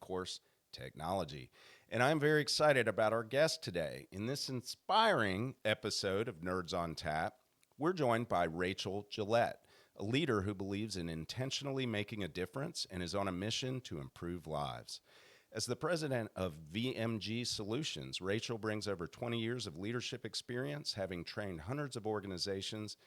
course, technology. And I'm very excited about our guest today. In this inspiring episode of Nerds on Tap, we're joined by Rachael Gillette, a leader who believes in intentionally making a difference and is on a mission to improve lives. As the president of VMG Solutions, Rachael brings over 20 years of leadership experience, having trained hundreds of organizations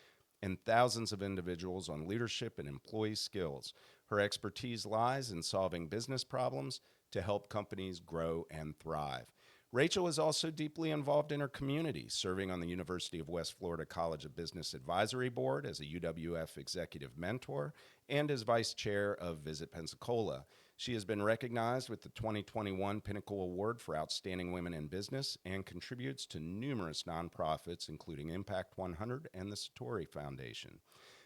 and thousands of individuals on leadership and employee skills. Her expertise lies in solving business problems to help companies grow and thrive. Rachael is also deeply involved in her community, serving on the University of West Florida College of Business Advisory Board as a UWF executive mentor and as vice chair of Visit Pensacola. She has been recognized with the 2021 Pinnacle Award for Outstanding Women in Business and contributes to numerous nonprofits, including Impact 100 and the Satori Foundation.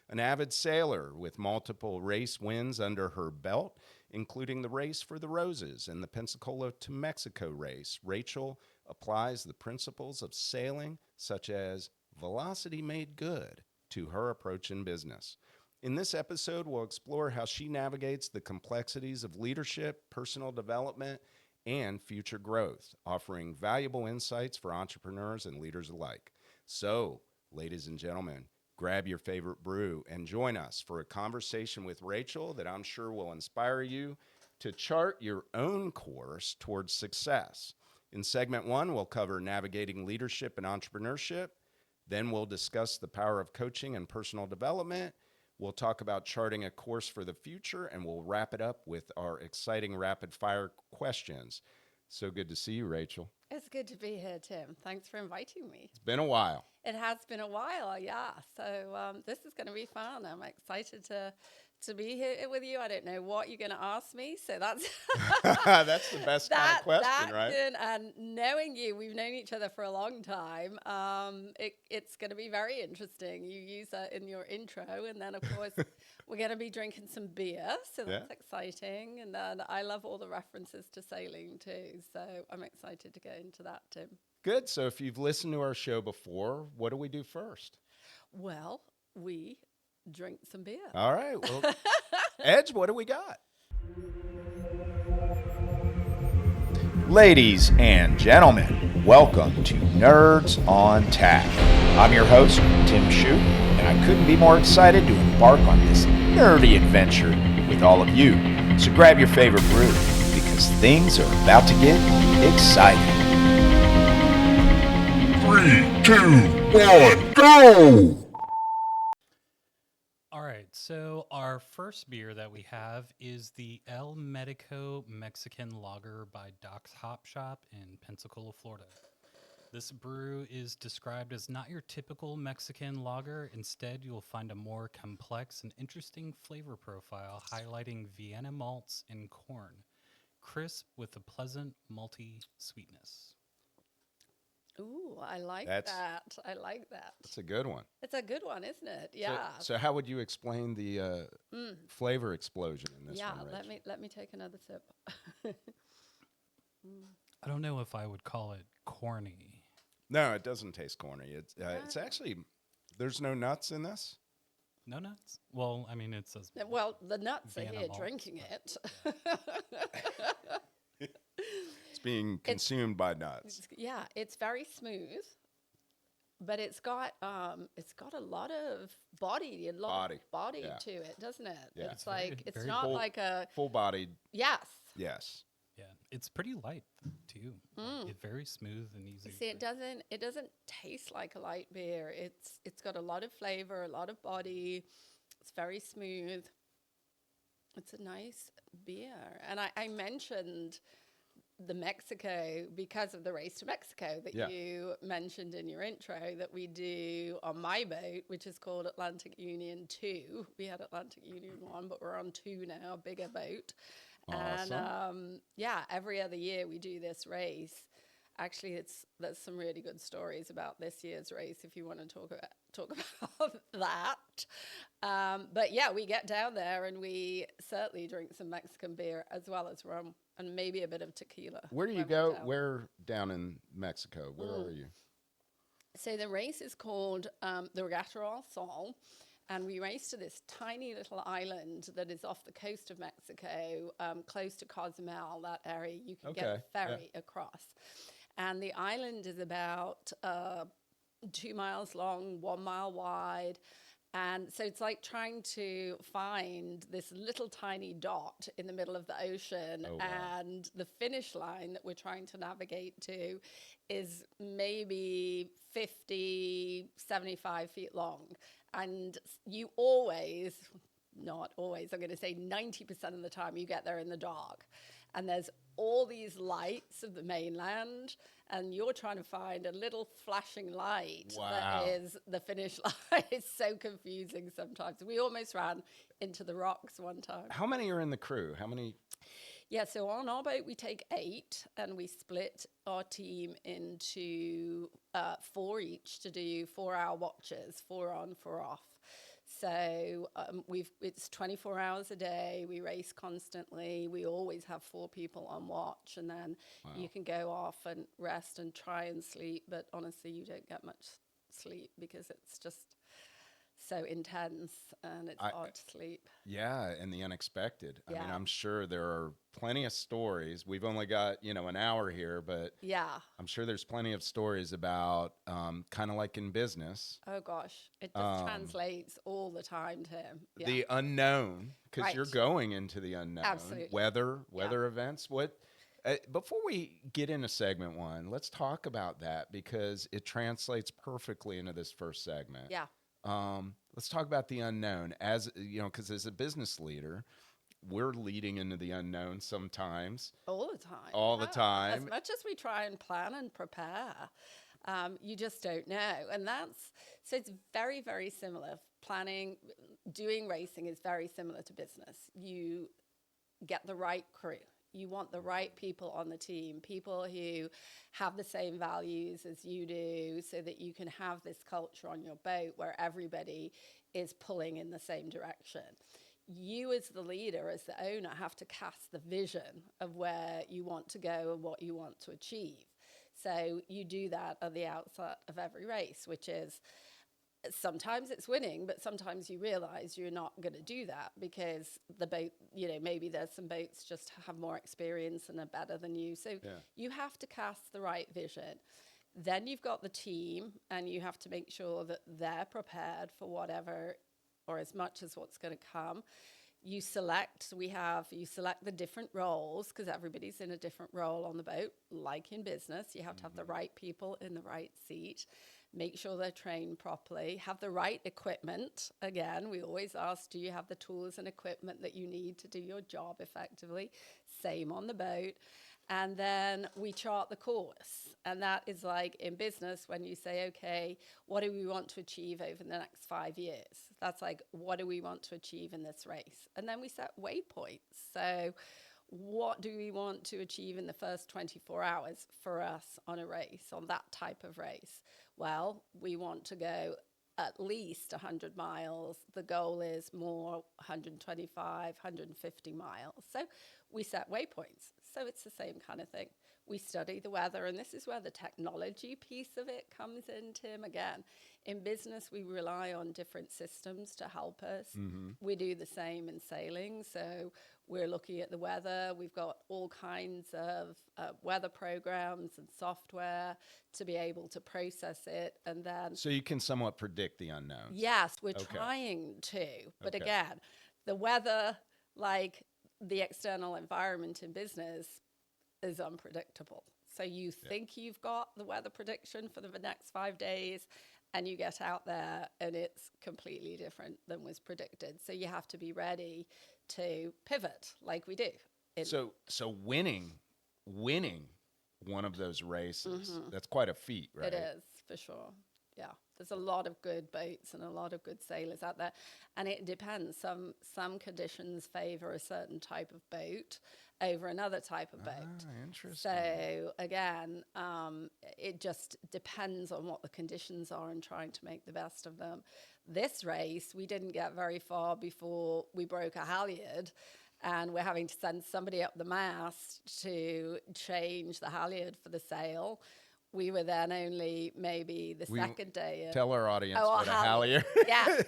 An avid sailor with multiple race wins under her belt, including the Race for the Roses and the Pensacola to Mexico race, Rachael applies the principles of sailing, such as velocity made good, to her approach in business. In this episode, we'll explore how she navigates the complexities of leadership, personal development, and future growth, offering valuable insights for entrepreneurs and leaders alike. So, ladies and gentlemen, grab your favorite brew and join us for a conversation with Rachael that I'm sure will inspire you to chart your own course towards success. In segment 1, we'll cover navigating leadership and entrepreneurship. Then we'll discuss the power of coaching and personal development. We'll talk about charting a course for the future, and we'll wrap it up with our exciting rapid-fire questions. So good to see you, Rachael. It's good to be here, Tim. Thanks for inviting me. It's been a while. It has been a while, yeah. So this is going to be fun. I'm excited to be here with you. I don't know what you're going to ask me, so that's that's the best kind of question, right? And knowing you, we've known each other for a long time. It's going to be very interesting. You use that in your intro, and then of course we're going to be drinking some beer, so that's exciting. And then I love all the references to sailing too, so I'm excited to go into that, Tim. Good. So if you've listened to our show before, what do we do first? Well, we drink some beer. All right. Well, Edge, what do we got? Ladies and gentlemen, welcome to Nerds on Tap. I'm your host, Tim Shute, and I couldn't be more excited to embark on this nerdy adventure with all of you. So grab your favorite brew, because things are about to get exciting. 3, 2, 1, go! All right, so our first beer that we have is the El Medico Mexican Lager by Doc's Hop Shop in Pensacola, Florida. This brew is described as not your typical Mexican lager. Instead, you'll find a more complex and interesting flavor profile highlighting Vienna malts and corn, crisp with a pleasant malty sweetness. Ooh, I like that. I like that. That's a good one. It's a good one, isn't it? Yeah. So how would you explain the flavor explosion in this one, Rach? let me take another sip. I don't know if I would call it corny. No, it doesn't taste corny. It's actually, there's no nuts in this. No nuts? Well, I mean, it says... Well, the nuts are Vienna here malts. drinking it. It's being consumed by nuts. Yeah, it's very smooth, but it's got a lot of body, to it, doesn't it? Yeah. It's like it's very not full, like a full-bodied. yes. Yes. Yeah, it's pretty light, too. It's very smooth and easy. See, it doesn't taste like a light beer. It's got a lot of flavor, a lot of body. It's very smooth. It's a nice beer, and I mentioned the Mexico because of the Race to Mexico that you mentioned in your intro that we do on my boat, which is called Atlantic Union 2. We had Atlantic Union 1, but we're on 2 now, bigger boat. Awesome. And every other year we do this race. Actually, there's some really good stories about this year's race if you want to talk about that. But yeah, we get down there and we certainly drink some Mexican beer as well as rum and maybe a bit of tequila. Where do you go? Where down in Mexico? Where are you? So the race is called the Regatta al Sol, And we raced to this tiny little island that is off the coast of Mexico, close to Cozumel, that area. You can get a ferry across. And the island is about 2 miles long, 1 mile wide. And so it's like trying to find this little tiny dot in the middle of the ocean. Oh, wow. And the finish line that we're trying to navigate to is maybe 50, 75 feet long. And you always, not always, I'm going to say 90% of the time you get there in the dark. And there's all these lights of the mainland, and you're trying to find a little flashing light that is the finish line. It's so confusing sometimes. We almost ran into the rocks one time. How many are in the crew? How many? Yeah, so on our boat we take 8, and we split our team into 4 each to do 4-hour watches, 4 on, 4 off. So it's 24 hours a day. We race constantly. We always have 4 people on watch, and then you can go off and rest and try and sleep. But honestly, you don't get much sleep because it's just so intense and it's hard to sleep. Yeah, and the unexpected. I mean, Yeah. I'm sure there are plenty of stories. We've only got, an hour here, but Yeah. I'm sure there's plenty of stories about kind of like in business. Oh gosh, it just translates all the time, Tim. Yeah. The unknown, because you're Right. going into the unknown. Absolutely. Weather events. What? Before we get into segment 1, let's talk about that because it translates perfectly into this first segment. Yeah. Let's talk about the unknown. As because as a business leader, we're leading into the unknown sometimes. All the time. All the time. As much as we try and plan and prepare, you just don't know. And so it's very, very similar. Doing racing is very similar to business. You get the right crew. You want the right people on the team, people who have the same values as you do, so that you can have this culture on your boat where everybody is pulling in the same direction. You as the leader, as the owner, have to cast the vision of where you want to go and what you want to achieve. So you do that at the outset of every race, which is sometimes it's winning, but sometimes you realize you're not going to do that because the boat, maybe there's some boats just have more experience and are better than you. So you have to cast the right vision. Then you've got the team, and you have to make sure that they're prepared for whatever or as much as what's going to come. You select the different roles because everybody's in a different role on the boat. Like in business, you have to have the right people in the right seat. Make sure they're trained properly, have the right equipment. Again, we always ask, do you have the tools and equipment that you need to do your job effectively? Same on the boat. And then we chart the course. And that is like in business when you say, okay, what do we want to achieve over the next 5 years? That's like, what do we want to achieve in this race? And then we set waypoints. So what do we want to achieve in the first 24 hours for us on a race, on that type of race? Well, we want to go at least 100 miles. The goal is more 125, 150 miles. So we set waypoints. So it's the same kind of thing. We study the weather, and this is where the technology piece of it comes in, Tim. Again, in business, we rely on different systems to help us. We do the same in sailing. So we're looking at the weather. We've got all kinds of weather programs and software to be able to process it. And then... So you can somewhat predict the unknown. Yes, we're trying to. But again, the weather, like the external environment in business, is unpredictable. So you think you've got the weather prediction for the next 5 days, and you get out there and it's completely different than was predicted. So you have to be ready to pivot like we do. So winning one of those races, that's quite a feat, right? It is, for sure. Yeah, there's a lot of good boats and a lot of good sailors out there, and it depends. Some conditions favor a certain type of boat over another type of boat. Interesting. So again, it just depends on what the conditions are and trying to make the best of them. This race, we didn't get very far before we broke a halyard, and we're having to send somebody up the mast to change the halyard for the sail. we were then only maybe the second day. Tell our audience Oh, what a halyard. Yeah.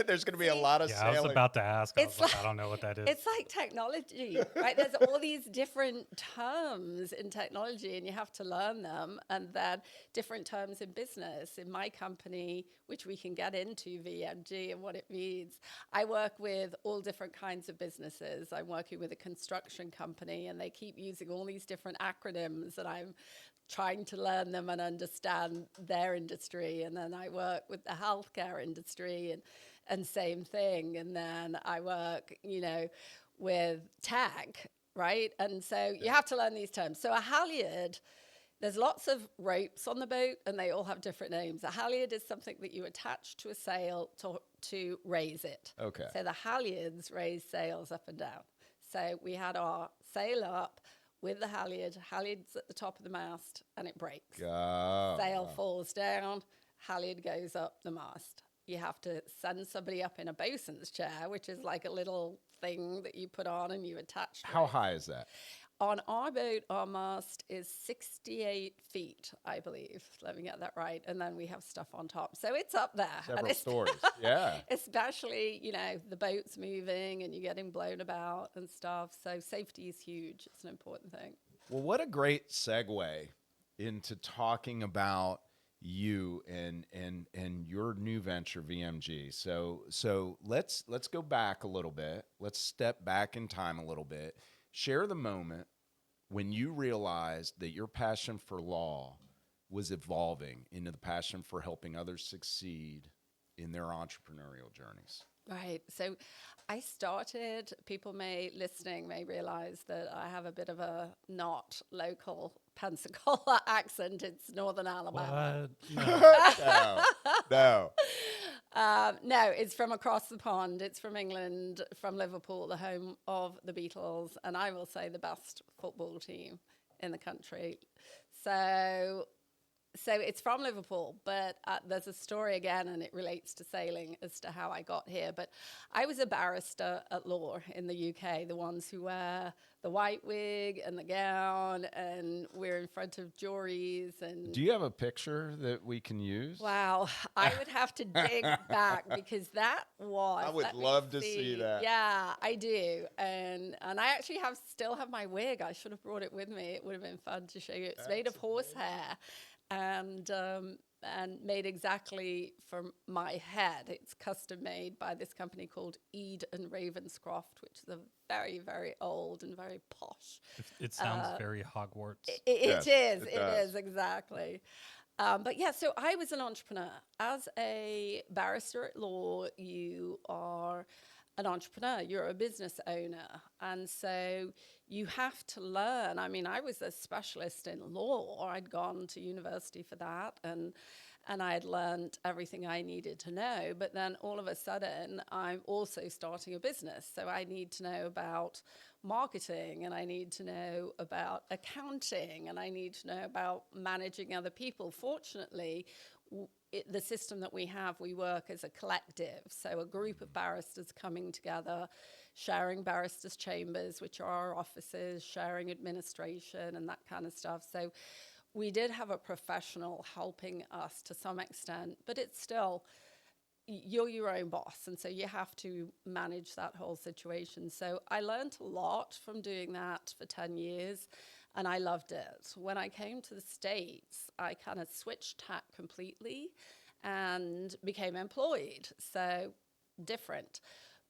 There's gonna be a lot of Yeah, I was sailing. about to ask. I It's was like, like- I don't know what that is. It's like technology, right? There's all these different terms in technology, and you have to learn them. And then different terms in business. In my company, which we can get into, VMG, and what it means, I work with all different kinds of businesses. I'm working with a construction company, and they keep using all these different acronyms, and I'm trying to learn them and understand their industry. And then I work with the healthcare industry, and same thing. And then I work, with tag, right? And so you have to learn these terms. So a halyard, there's lots of ropes on the boat, and they all have different names. A halyard is something that you attach to a sail to raise it. Okay. So the halyards raise sails up and down. So we had our sail up with the halyard's at the top of the mast, and it breaks. Oh, Sail falls down, halyard goes up the mast. You have to send somebody up in a bosun's chair, which is like a little thing that you put on and you attach to How it. high is that? On our boat, our mast is 68 feet, I believe. Let me get that right. And then we have stuff on top. So it's up there. Several stories. Yeah. Especially, the boat's moving and you're getting blown about and stuff. So safety is huge. It's an important thing. Well, what a great segue into talking about you and your new venture, VMG. So let's go back a little bit. Let's step back in time a little bit. Share the moment when you realized that your passion for law was evolving into the passion for helping others succeed in their entrepreneurial journeys. Right. So I started, people listening may realize that I have a bit of a not local Pensacola accent. It's Northern Alabama. What? No. No. No, it's from across the pond. It's from England, from Liverpool, the home of the Beatles, and I will say the best football team in the country. So it's from Liverpool, but there's a story again, and it relates to sailing as to how I got here. But I was a barrister at law in the UK, the ones who wear the white wig and the gown, and we're in front of juries. And Do you have a picture that we can use? wow, I would have to dig back because that was. I would let me love to see that. Yeah, I do, and I actually still have my wig. I should have brought it with me. It would have been fun to show you. It's made of horsehair, and made exactly for my head. It's custom made by this company called Ede and Ravenscroft, which is a very, very old and very posh. It sounds very Hogwarts. Yes, It does. is, exactly. But yeah, so I was an entrepreneur. As a barrister at law, you are an entrepreneur, you're a business owner. And so you have to learn. I mean, I was a specialist in law. I'd gone to university for that, and I had learned everything I needed to know. But then all of a sudden, I'm also starting a business. So I need to know about marketing, and I need to know about accounting, and I need to know about managing other people. Fortunately, the system that we have, we work as a collective. So a group of barristers coming together, sharing barristers' chambers, which are our offices, sharing administration and that kind of stuff. So we did have a professional helping us to some extent, but it's still, you're your own boss. And so you have to manage that whole situation. So I learned a lot from doing that for 10 years. And I loved it. When I came to the States, I kind of switched tack completely and became employed. So different,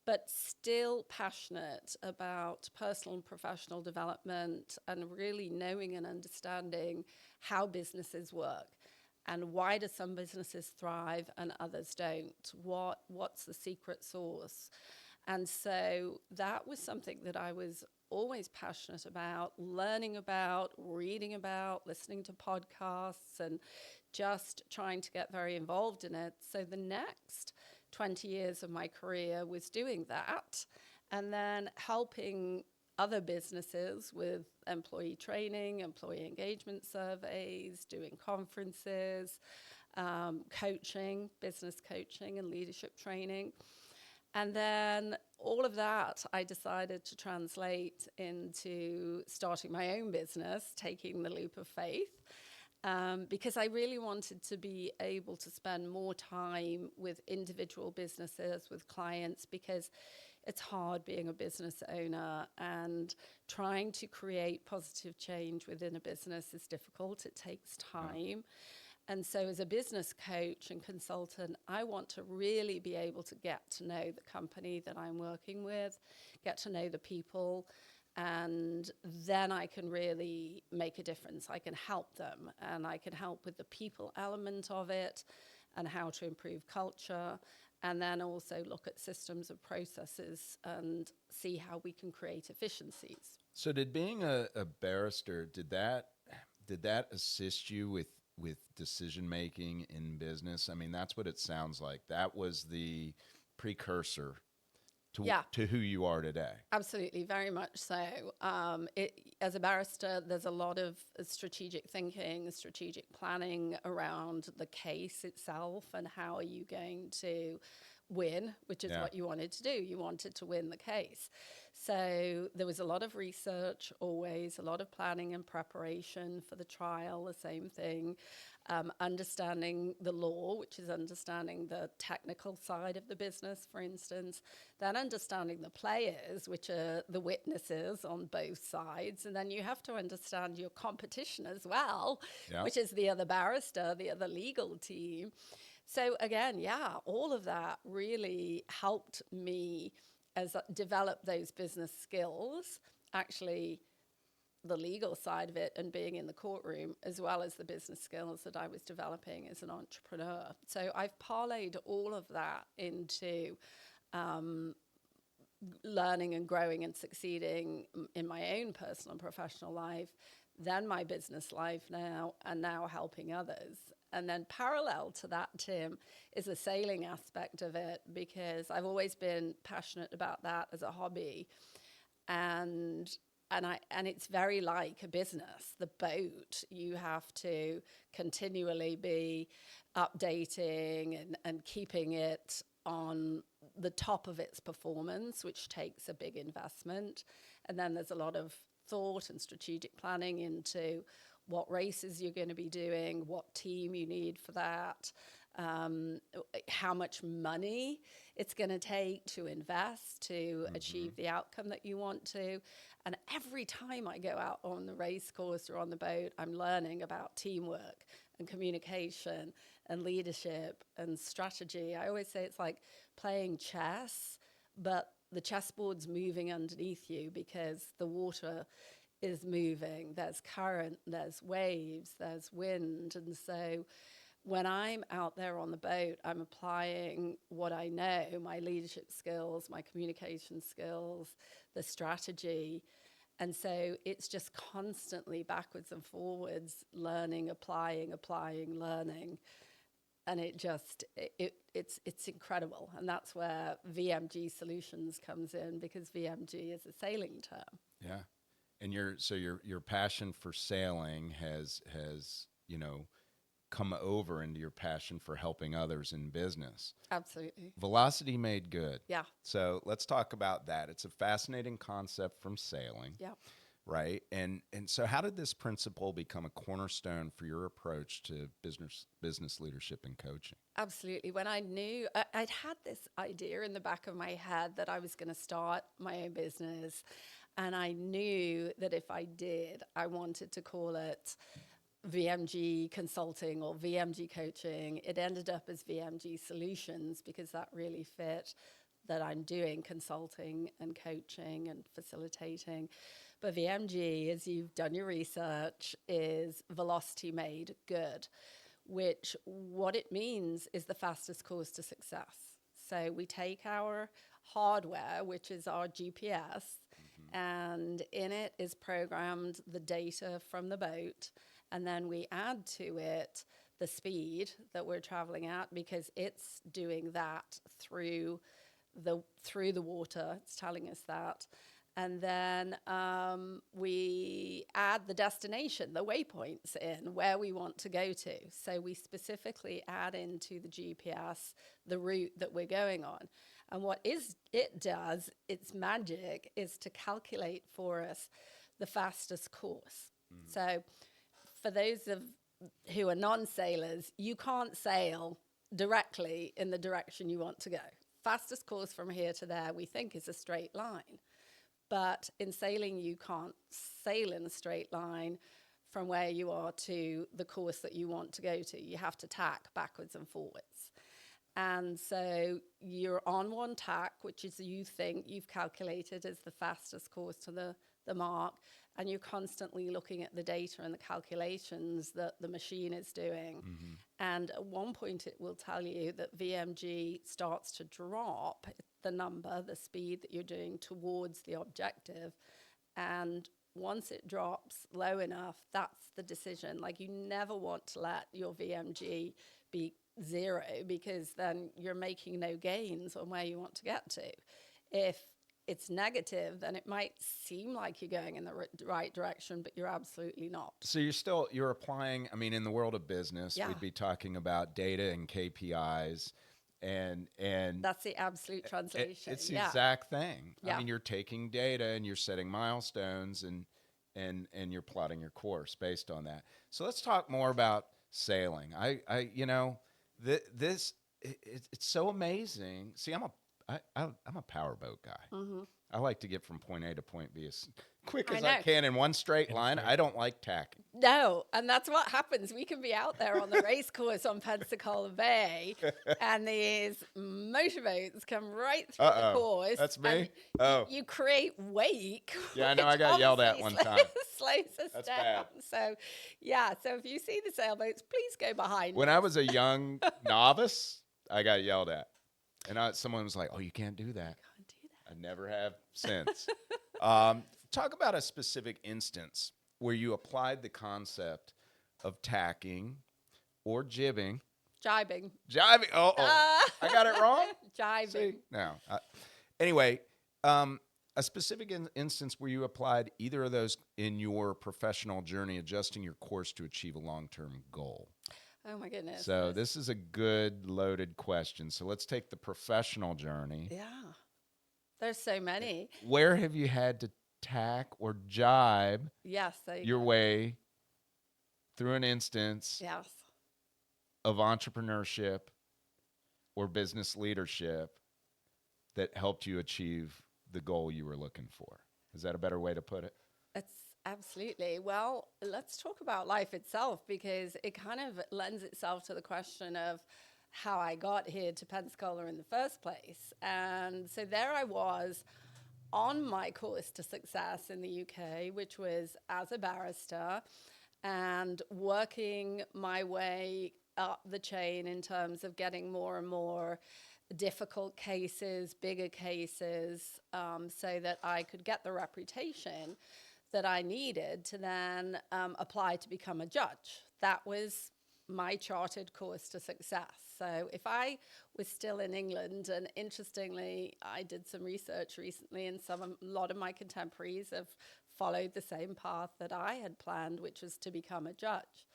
but still passionate about personal and professional development and really knowing and understanding how businesses work and why do some businesses thrive and others don't. What's the secret sauce? And so that was something that I was always passionate about, learning about, reading about, listening to podcasts, and just trying to get very involved in it. So the next 20 years of my career was doing that, and then helping other businesses with employee training, employee engagement surveys, doing conferences, coaching, business coaching and leadership training. And then all of that, I decided to translate into starting my own business, taking the leap of faith. because I really wanted to be able to spend more time with individual businesses, with clients, because it's hard being a business owner, and trying to create positive change within a business is difficult. It takes time. And so as a business coach and consultant, I want to really be able to get to know the company that I'm working with, get to know the people, and then I can really make a difference. I can help them, and I can help with the people element of it and how to improve culture, and then also look at systems and processes and see how we can create efficiencies. So did being a barrister, did that assist you with decision making in business? I mean, that's what it sounds like. That was the precursor to who you are today. Absolutely, very much so. As a barrister, there's a lot of strategic thinking, strategic planning around the case itself and how are you going to win, which is what you wanted to do. You wanted to win the case. So there was a lot of research, always a lot of planning and preparation for the trial, the same thing. Understanding the law, which is understanding the technical side of the business, for instance, then understanding the players, which are the witnesses on both sides, and then you have to understand your competition as well, which is the other barrister, the other legal team. So again, all of that really helped me as develop those business skills, actually the legal side of it and being in the courtroom, as well as the business skills that I was developing as an entrepreneur. So I've parlayed all of that into learning and growing and succeeding in my own personal and professional life, then my business life now, and now helping others. And then parallel to that, Tim, is the sailing aspect of it, because I've always been passionate about that as a hobby. And it's very like a business. The boat, you have to continually be updating and keeping it on the top of its performance, which takes a big investment. And then there's a lot of thought and strategic planning into what races you're going to be doing, what team you need for that, how much money it's going to take to invest to achieve the outcome that you want to. And every time I go out on the race course or on the boat, I'm learning about teamwork and communication and leadership and strategy. I always say it's like playing chess, but the chessboard's moving underneath you because the water is moving. There's current, there's waves, there's wind. And so when I'm out there on the boat, I'm applying what I know, my leadership skills, my communication skills, the strategy. And so it's just constantly backwards and forwards, learning, applying, learning. And it's incredible. And that's where VMG Solutions comes in, because VMG is a sailing term. Yeah. And your passion for sailing has come over into your passion for helping others in business. Absolutely. Velocity made good. Yeah. So let's talk about that. It's a fascinating concept from sailing. Yeah. Right. And so how did this principle become a cornerstone for your approach to business leadership and coaching? Absolutely. When I knew, I'd had this idea in the back of my head that I was going to start my own business. And I knew that if I did, I wanted to call it VMG Consulting or VMG Coaching. It ended up as VMG Solutions because that really fit, that I'm doing consulting and coaching and facilitating. But VMG, as you've done your research, is velocity made good, which what it means is the fastest course to success. So we take our hardware, which is our GPS, and in it is programmed the data from the boat, and then we add to it the speed that we're traveling at, because it's doing that through the water. It's telling us that. And then we add the destination, the waypoints in, where we want to go to. So we specifically add into the GPS the route that we're going on. And what it does, its magic, is to calculate for us the fastest course. So for those of who are non-sailors, you can't sail directly in the direction you want to go. Fastest course from here to there, we think, is a straight line. But in sailing, you can't sail in a straight line from where you are to the course that you want to go to. You have to tack backwards and forwards. And so you're on one tack, which is you think you've calculated as the fastest course to the mark, and you're constantly looking at the data and the calculations that the machine is doing. Mm-hmm. And at one point, it will tell you that VMG starts to drop the number, the speed that you're doing towards the objective. And once it drops low enough, that's the decision. Like, you never want to let your VMG be zero, because then you're making no gains on where you want to get to. If it's negative, then it might seem like you're going in the right direction, but you're absolutely not. So you're applying, I mean, in the world of business, we'd be talking about data and KPIs, and that's the absolute translation. It's the exact thing. I mean, you're taking data and you're setting milestones, and you're plotting your course based on that. So let's talk more about sailing. It's so amazing. See, I'm a powerboat guy. Mm-hmm. I like to get from point A to point B as quick as I can in one straight line. I don't like tacking. No, and that's what happens. We can be out there on the race course on Pensacola Bay, and these motorboats come right through the course. That's me? You create wake. Yeah, I know. I got yelled at one time. Slows us That's down. bad. So if you see the sailboats, please go behind When us. I was a young novice, I got yelled at. And someone was like, "Oh, you can't do that." Can't do that. I never have since. Talk about a specific instance where you applied the concept of tacking or jibing. Jibing. Oh, I got it wrong? Jibing. See? No. Anyway, a specific instance where you applied either of those in your professional journey, adjusting your course to achieve a long-term goal. Oh, my goodness. So this is a good loaded question. So let's take the professional journey. Yeah. There's so many. Where have you had to tack or jibe your way through an instance of entrepreneurship or business leadership that helped you achieve the goal you were looking for? Is that a better way to put it? It's absolutely. Well, let's talk about life itself, because it kind of lends itself to the question of how I got here to Pensacola in the first place. And so there I was on my course to success in the UK, which was as a barrister, and working my way up the chain in terms of getting more and more difficult cases, bigger cases, so that I could get the reputation that I needed to then apply to become a judge. That was my charted course to success. So if I was still in England, and interestingly, I did some research recently, and a lot of my contemporaries have followed the same path that I had planned, which was to become a judge.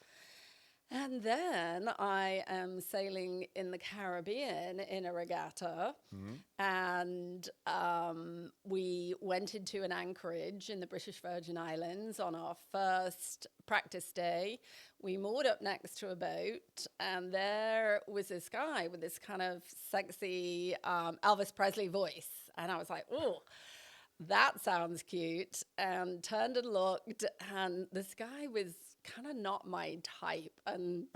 And then I am sailing in the Caribbean in a regatta, and we went into an anchorage in the British Virgin Islands on our first practice day. We moored up next to a boat, and there was this guy with this kind of sexy Elvis Presley voice. And I was like, oh, that sounds cute, and turned and looked, and this guy was kind of not my type, and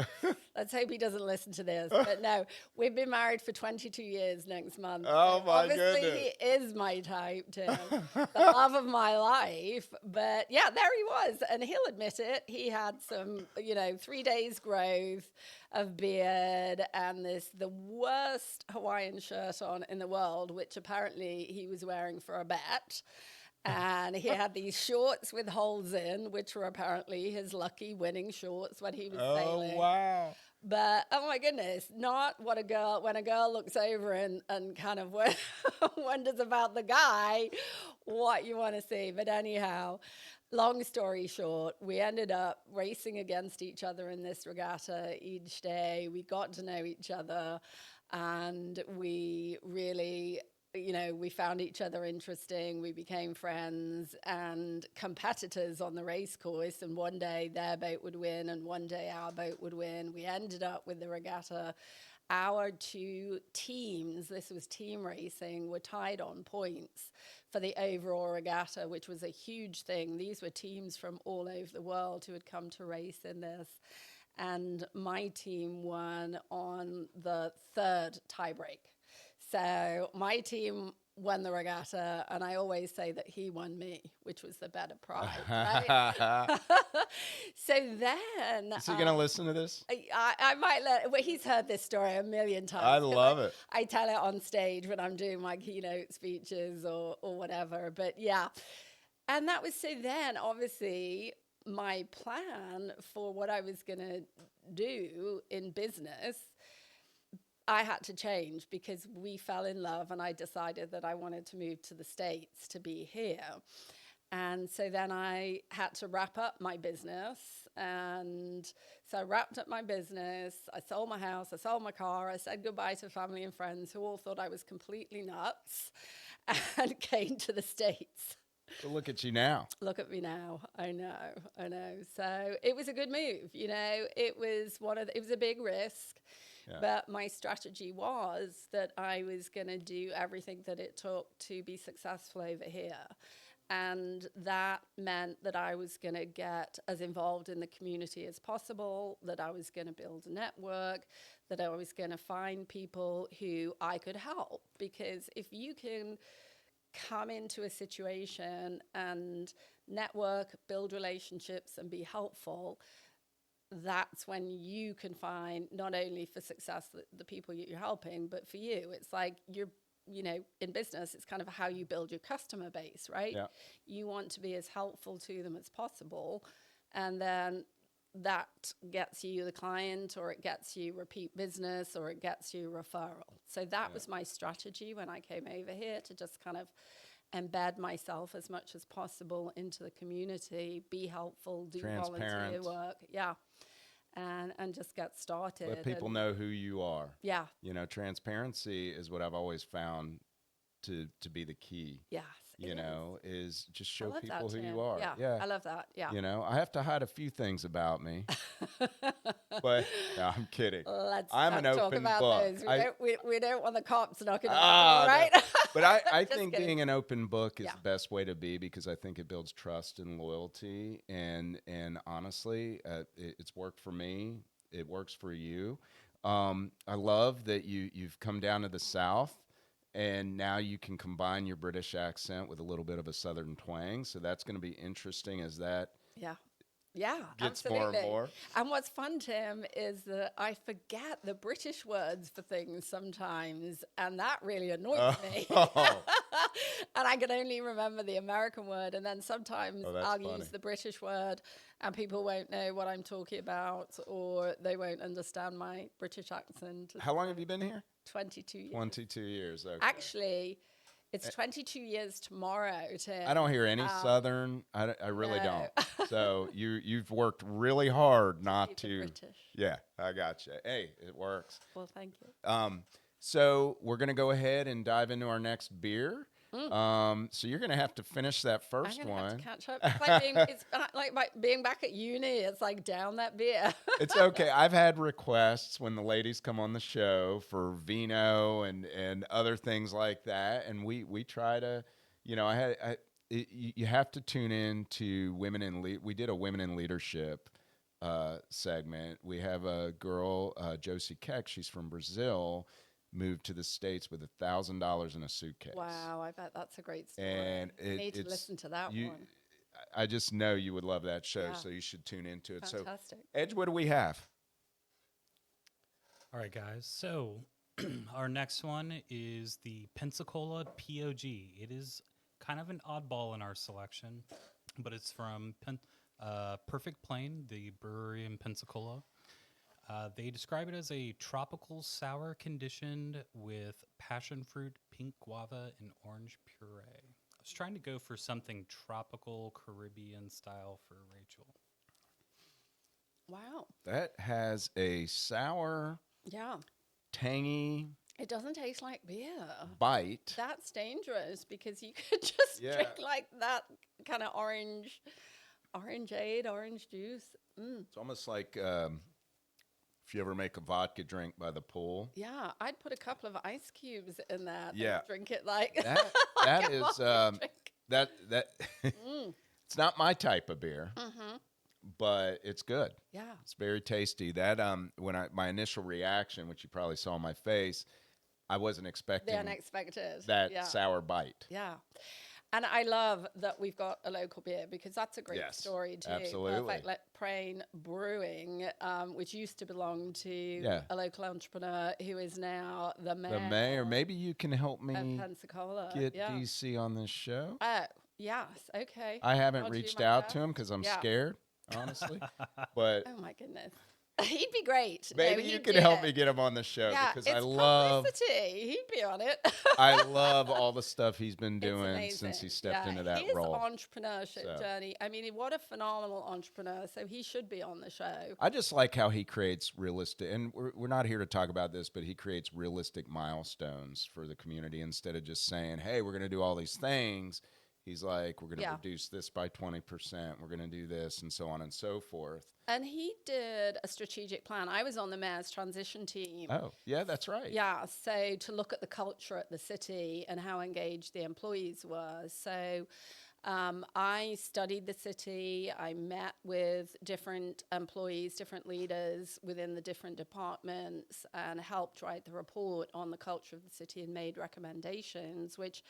let's hope he doesn't listen to this, but no, we've been married for 22 years next month. Oh, my Obviously, goodness. he is my type, Tim, the love of my life. But yeah, there he was, and he'll admit it. He had some, 3 days growth of beard and the worst Hawaiian shirt on in the world, which apparently he was wearing for a bet. And he had these shorts with holes in, which were apparently his lucky winning shorts when he was sailing. Oh, wow. But, oh my goodness, not when a girl looks over and kind of wonders about the guy, what you want to see. But anyhow, long story short, we ended up racing against each other in this regatta each day. We got to know each other, and we really we found each other interesting. We became friends and competitors on the race course. And one day their boat would win and one day our boat would win. We ended up with the regatta. Our two teams, this was team racing, were tied on points for the overall regatta, which was a huge thing. These were teams from all over the world who had come to race in this. And my team won on the third tiebreak. So my team won the regatta, and I always say that he won me, which was the better prize, right? So then... Is he going to listen to this? I might let... Well, he's heard this story a million times. I love it. I tell it on stage when I'm doing my keynote speeches or whatever. But yeah. And that was so then, obviously, my plan for what I was going to do in business, I had to change because we fell in love and I decided that I wanted to move to the States to be here. And so then I had to wrap up my business. And so I wrapped up my business. I sold my house. I sold my car. I said goodbye to family and friends who all thought I was completely nuts and came to the States. So look at you now. Look at me now. I know. So it was a good move. It was it was a big risk. Yeah. But my strategy was that I was going to do everything that it took to be successful over here. And that meant that I was going to get as involved in the community as possible, that I was going to build a network, that I was going to find people who I could help. Because if you can come into a situation and network, build relationships, and be helpful, that's when you can find not only for success the people you're helping, but for you, it's like in business, it's kind of how you build your customer base, right? Yeah. You want to be as helpful to them as possible. And then that gets you the client, or it gets you repeat business, or it gets you referral. So that was my strategy when I came over here, to just kind of embed myself as much as possible into the community, be helpful, do volunteer work. Yeah. And just get started. Let people know who you are. Yeah. Transparency is what I've always found to be the key. Yes. Is just show people who you are. Yeah. I love that. Yeah. I have to hide a few things about me. But no, I'm kidding. I'm an talk open about book. Those. We don't want the cops knocking on the door, right? No. But I think kidding. being an open book is the best way to be, because I think it builds trust and loyalty. And honestly, it's worked for me. It works for you. I love that you've come down to the South, and now you can combine your British accent with a little bit of a Southern twang. So that's going to be interesting as that gets absolutely. more and more. And what's fun, Tim, is that I forget the British words for things sometimes, and that really annoys me. And I can only remember the American word, and then sometimes I'll use the British word, and people won't know what I'm talking about, or they won't understand my British accent. How long have you been here? 22 years. 22 years, okay. Actually, it's 22 years tomorrow, Tim. I don't hear any Southern. I really don't. So you've worked really hard not to. British. Yeah, I got you. Hey, it works. Well, thank you. So we're going to go ahead and dive into our next beer. So you're going to have to finish that first I'm one. Have to catch up. It's like being back at uni. It's like down that beer. It's okay. I've had requests when the ladies come on the show for vino and other things like that, and we try to, you have to tune in to women in we did a women in leadership segment. We have a girl, Josie Keck. She's from Brazil. Moved to the States with $1,000 in a suitcase. Wow, I bet that's a great story. And you need to listen to that one. I just know you would love that show, so you should tune into it. Fantastic. So, Edge, what do we have? All right, guys. So our next one is the Pensacola POG. It is kind of an oddball in our selection, but it's from Perfect Plain, the brewery in Pensacola. They describe it as a tropical sour conditioned with passion fruit, pink guava, and orange puree. I was trying to go for something tropical Caribbean style for Rachel. Wow. That has a sour, tangy, It doesn't taste like beer. bite. That's dangerous because you could just drink like that kind of orangeade, orange juice. It's almost like if you ever make a vodka drink by the pool. Yeah, I'd put a couple of ice cubes in that Yeah. and drink it like That like that a is vodka drink. that it's not my type of beer, but it's good. Yeah. It's very tasty. That when my initial reaction, which you probably saw on my face, I wasn't expecting The unexpected. that Yeah. sour bite. Yeah. And I love that we've got a local beer because that's a great Yes, story too. absolutely. Perfect Prane Brewing, which used to belong to a local entrepreneur who is now the mayor. The mayor. Maybe you can help of me Pensacola. get Yeah. DC on this show. Yes. Okay. I haven't I'll do reached my out best. to him because I'm Yeah. scared, honestly. But Oh my goodness. He'd be great. maybe No, you he'd can do help it. me get him on the show Yeah, because it's I love publicity. He'd be on it. I love all the stuff he's been It's doing amazing. since he stepped Yeah, into that his role. entrepreneurship So. journey. I mean, what a phenomenal entrepreneur. So he should be on the show. I just like how he creates realistic, and we're not here to talk about this, but he creates realistic milestones for the community instead of just saying, hey, we're going to do all these things. He's like, we're going to reduce this by 20%. We're going to do this and so on and so forth. And he did a strategic plan. I was on the mayor's transition team. Oh, yeah, that's right. Yeah, so to look at the culture at the city and how engaged the employees were. So I studied the city. I met with different employees, different leaders within the different departments and helped write the report on the culture of the city and made recommendations, which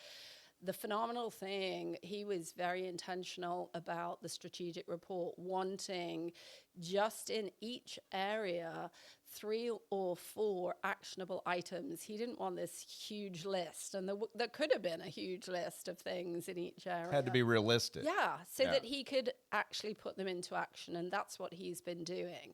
the phenomenal thing, he was very intentional about the strategic report, wanting just in each area 3 or 4 actionable items. He didn't want this huge list, and there could have been a huge list of things in each area. Had to be realistic. Yeah, so that he could actually put them into action, and that's what he's been doing.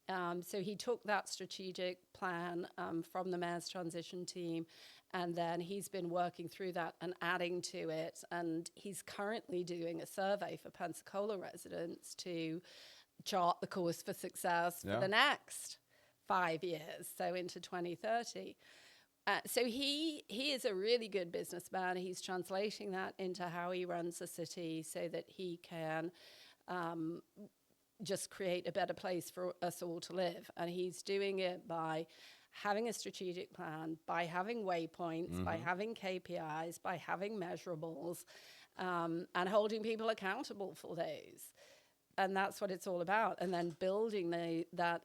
So he took that strategic plan from the mayor's transition team, and then he's been working through that and adding to it. And he's currently doing a survey for Pensacola residents to chart the course for success for the next 5 years, so into 2030. So he is a really good businessman. He's translating that into how he runs the city so that he can just create a better place for us all to live. And he's doing it by having a strategic plan, by having waypoints, by having KPIs, by having measurables, and holding people accountable for those. And that's what it's all about. And then building that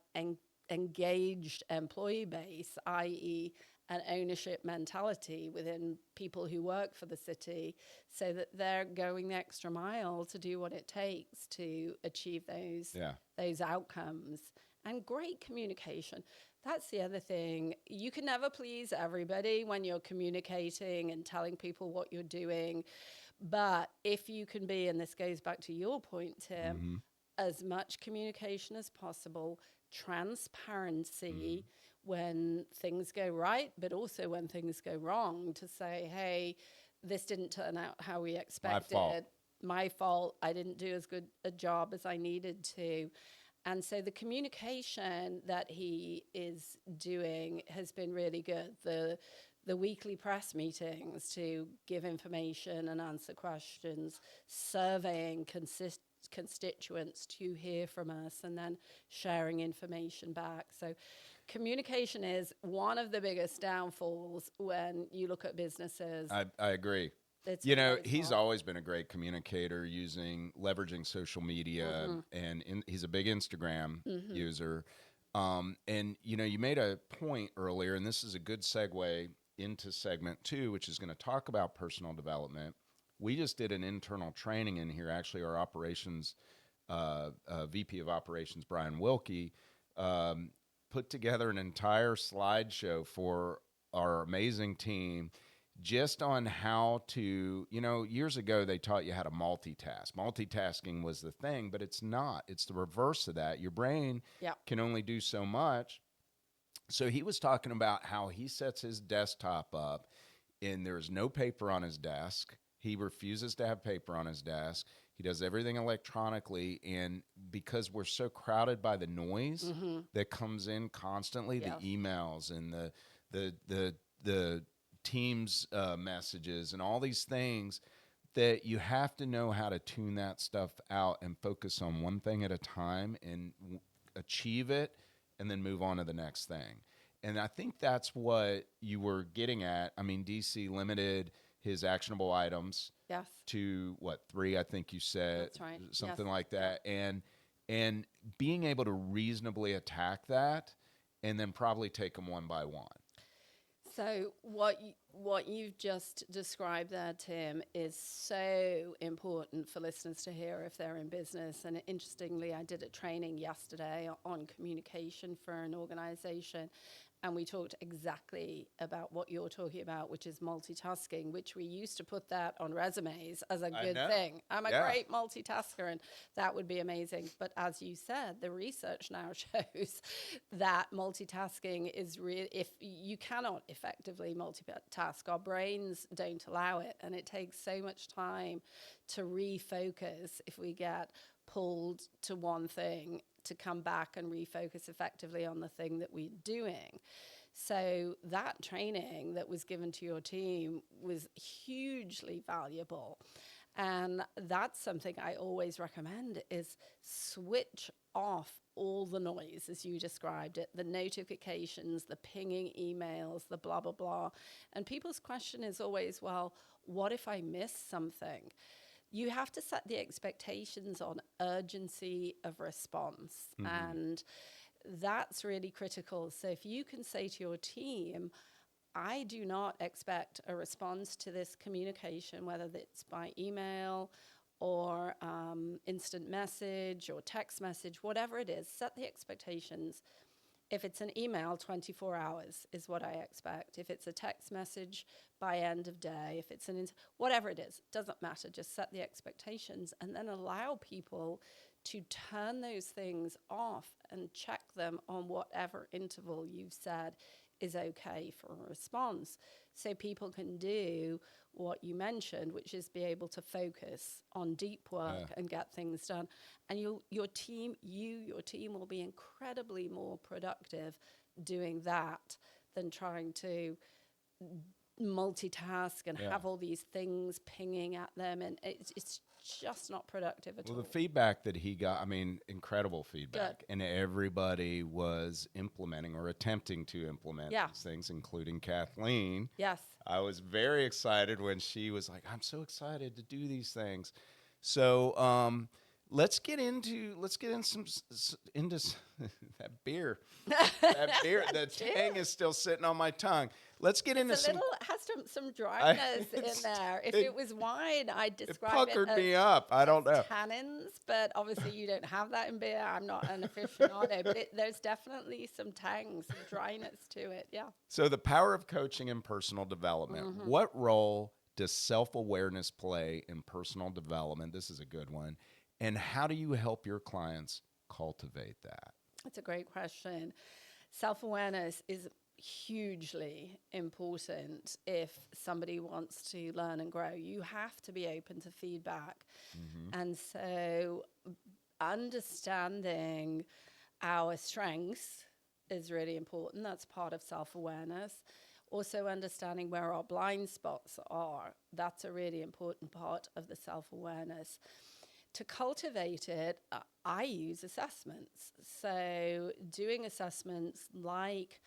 engaged employee base, i.e., an ownership mentality within people who work for the city so that they're going the extra mile to do what it takes to achieve those outcomes. And great communication. That's the other thing. You can never please everybody when you're communicating and telling people what you're doing. But if you can be, and this goes back to your point, Tim, as much communication as possible, transparency when things go right, but also when things go wrong, to say, hey, this didn't turn out how we expected. My fault. I didn't do as good a job as I needed to. And so the communication that he is doing has been really good. The weekly press meetings to give information and answer questions, surveying constituents to hear from us, and then sharing information back. So communication is one of the biggest downfalls when you look at businesses. I agree. He's always been a great communicator, leveraging social media, and he's a big Instagram user. And you made a point earlier, and this is a good segue into segment 2, which is going to talk about personal development. We just did an internal training in here. Actually, our operations VP of Operations, Brian Wilkie, put together an entire slideshow for our amazing team just on how to, years ago they taught you how to multitask. Multitasking was the thing, but it's not. It's the reverse of that. Your brain can only do so much. So he was talking about how he sets his desktop up and there's no paper on his desk. He refuses to have paper on his desk. He does everything electronically, and because we're so crowded by the noise that comes in constantly, the emails and the the team's messages and all these things, that you have to know how to tune that stuff out and focus on one thing at a time and achieve it and then move on to the next thing. And I think that's what you were getting at. I mean, DC limited his actionable items Yes. to 3, I think you said. That's right. Something Yes. like that. And being able to reasonably attack that and then probably take them one by one. So what you've just described there, Tim, is so important for listeners to hear if they're in business. And interestingly, I did a training yesterday on communication for an organization, and we talked exactly about what you're talking about, which is multitasking, which we used to put that on resumes as a good thing. I'm a great multitasker, and that would be amazing. But as you said, the research now shows that multitasking is real. If you cannot effectively multitask, our brains don't allow it, and it takes so much time to refocus if we get pulled to one thing, to come back and refocus effectively on the thing that we're doing. So that training that was given to your team was hugely valuable. And that's something I always recommend, is switch off all the noise, as you described it, the notifications, the pinging emails, the blah, blah, blah. And people's question is always, well, what if I miss something? You have to set the expectations on urgency of response. Mm-hmm. And that's really critical. So if you can say to your team, I do not expect a response to this communication, whether it's by email or instant message or text message, whatever it is, set the expectations. If it's an email, 24 hours is what I expect. If it's a text message, by end of day. If it's whatever it is, doesn't matter. Just set the expectations and then allow people to turn those things off and check them on whatever interval you've said is okay for a response. So people can do what you mentioned, which is be able to focus on deep work and get things done. And your team will be incredibly more productive doing that than trying to multitask and have all these things pinging at them. And it's just not productive at all. Well, the feedback that he got, I mean, incredible feedback. Good. And everybody was implementing or attempting to implement these things, including Kathleen. Yes. I was very excited when she was like, I'm so excited to do these things. So let's get into that beer. That beer, the tang is still sitting on my tongue. Let's get into some. Has some dryness in there. If it was wine, I'd describe it. It puckered me up. I don't know. Tannins, but obviously you don't have that in beer. I'm not an aficionado, but there's definitely some tang, some dryness to it. Yeah. So the power of coaching and personal development. Mm-hmm. What role does self-awareness play in personal development? This is a good one. And how do you help your clients cultivate that? That's a great question. Self-awareness is hugely important if somebody wants to learn and grow. You have to be open to feedback. Mm-hmm. And so understanding our strengths is really important. That's part of self-awareness. Also understanding where our blind spots are. That's a really important part of the self-awareness. To cultivate it, I use assessments. So doing assessments like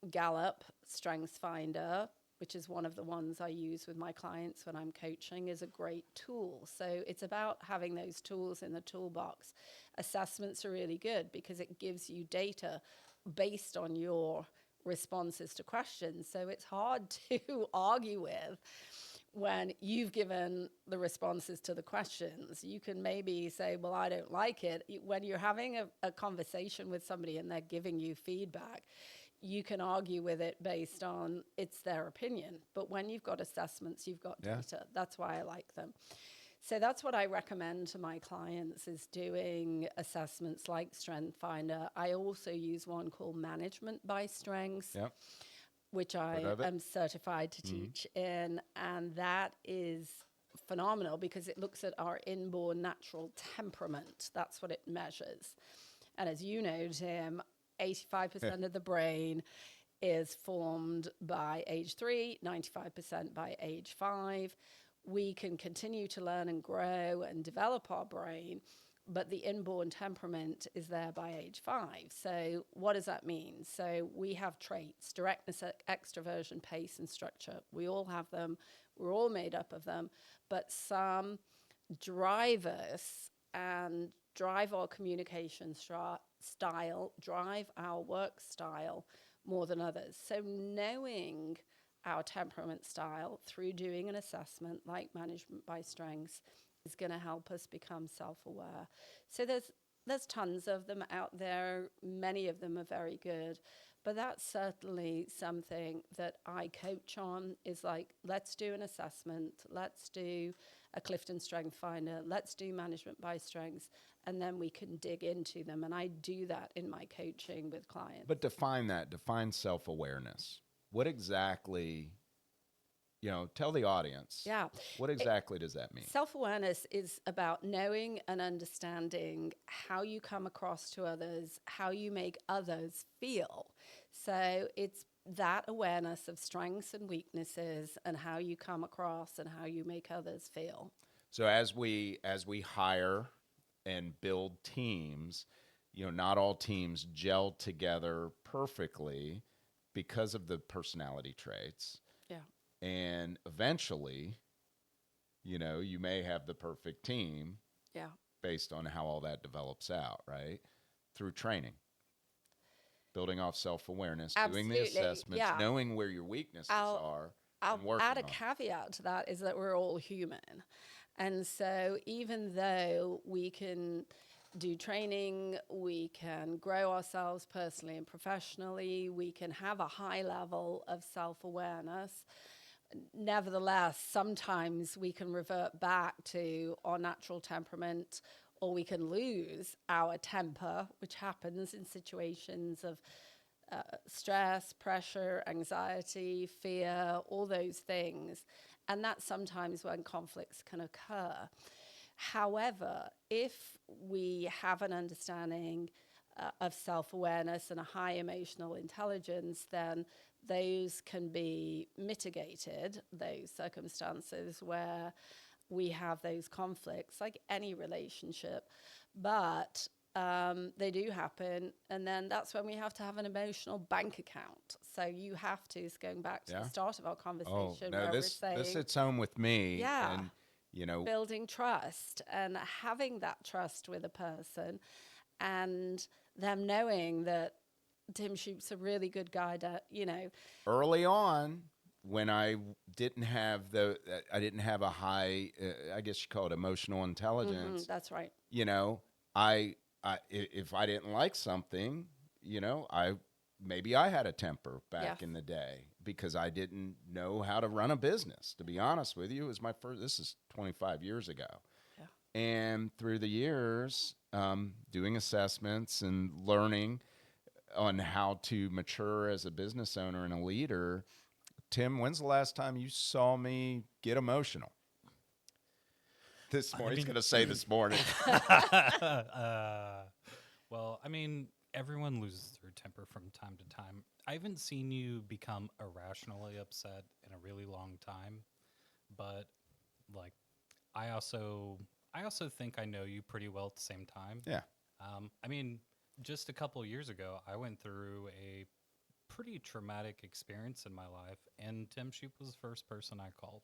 Gallup Strengths Finder, which is one of the ones I use with my clients when I'm coaching, is a great tool. So it's about having those tools in the toolbox. Assessments are really good because it gives you data based on your responses to questions. So it's hard to argue with when you've given the responses to the questions. You can maybe say, well, I don't like it. When you're having a conversation with somebody and they're giving you feedback, you can argue with it based on it's their opinion. But when you've got assessments, you've got data. That's why I like them. So that's what I recommend to my clients, is doing assessments like Strength Finder. I also use one called Management by Strengths, which I am certified to teach in. And that is phenomenal because it looks at our inborn natural temperament. That's what it measures. And as you know, Tim, 85% of the brain is formed by age 3, 95% by age 5. We can continue to learn and grow and develop our brain, but the inborn temperament is there by age 5. So what does that mean? So we have traits: directness, extroversion, pace, and structure. We all have them. We're all made up of them, but some drive us and drive our communication style, drive our work style more than others. So knowing our temperament style through doing an assessment like management by strengths is going to help us become self-aware. So there's tons of them out there. Many of them are very good. But that's certainly something that I coach on, is like, let's do an assessment, let's do a Clifton Strength Finder, let's do management by strengths, and then we can dig into them. And I do that in my coaching with clients. But define self-awareness. What exactly, tell the audience. Yeah. What exactly does that mean? Self-awareness is about knowing and understanding how you come across to others, how you make others feel. So it's that awareness of strengths and weaknesses and how you come across and how you make others feel. So as we hire and build teams, not all teams gel together perfectly because of the personality traits. Yeah. And eventually, you may have the perfect team. Yeah. Based on how all that develops out, right? Through training, building off self-awareness, doing the assessments, knowing where your weaknesses are, and working I'll add a on caveat to that, is that we're all human. And so even though we can do training, we can grow ourselves personally and professionally, we can have a high level of self-awareness, nevertheless, sometimes we can revert back to our natural temperament, or we can lose our temper, which happens in situations of stress, pressure, anxiety, fear, all those things. And that's sometimes when conflicts can occur. However, if we have an understanding of self-awareness and a high emotional intelligence, then those can be mitigated, those circumstances where we have those conflicts, like any relationship. But they do happen, and then that's when we have to have an emotional bank account. So you have to, going back to the start of our conversation, where we're saying, this hits home with me. Yeah. And, building trust and having that trust with a person, and them knowing that Tim Shoup's a really good guy that, early on, when I didn't have a high, I guess you call it emotional intelligence. That's right. If I didn't like something, maybe I had a temper back in the day because I didn't know how to run a business. To be honest with you, it was this is 25 years ago. Yeah. And through the years, doing assessments and learning on how to mature as a business owner and a leader. Tim, when's the last time you saw me get emotional? This morning. He's going to say this morning. Well, everyone loses their temper from time to time. I haven't seen you become irrationally upset in a really long time, but I also think I know you pretty well at the same time. Yeah. Just a couple years ago, I went through a pretty traumatic experience in my life, and Tim Shoup was the first person I called.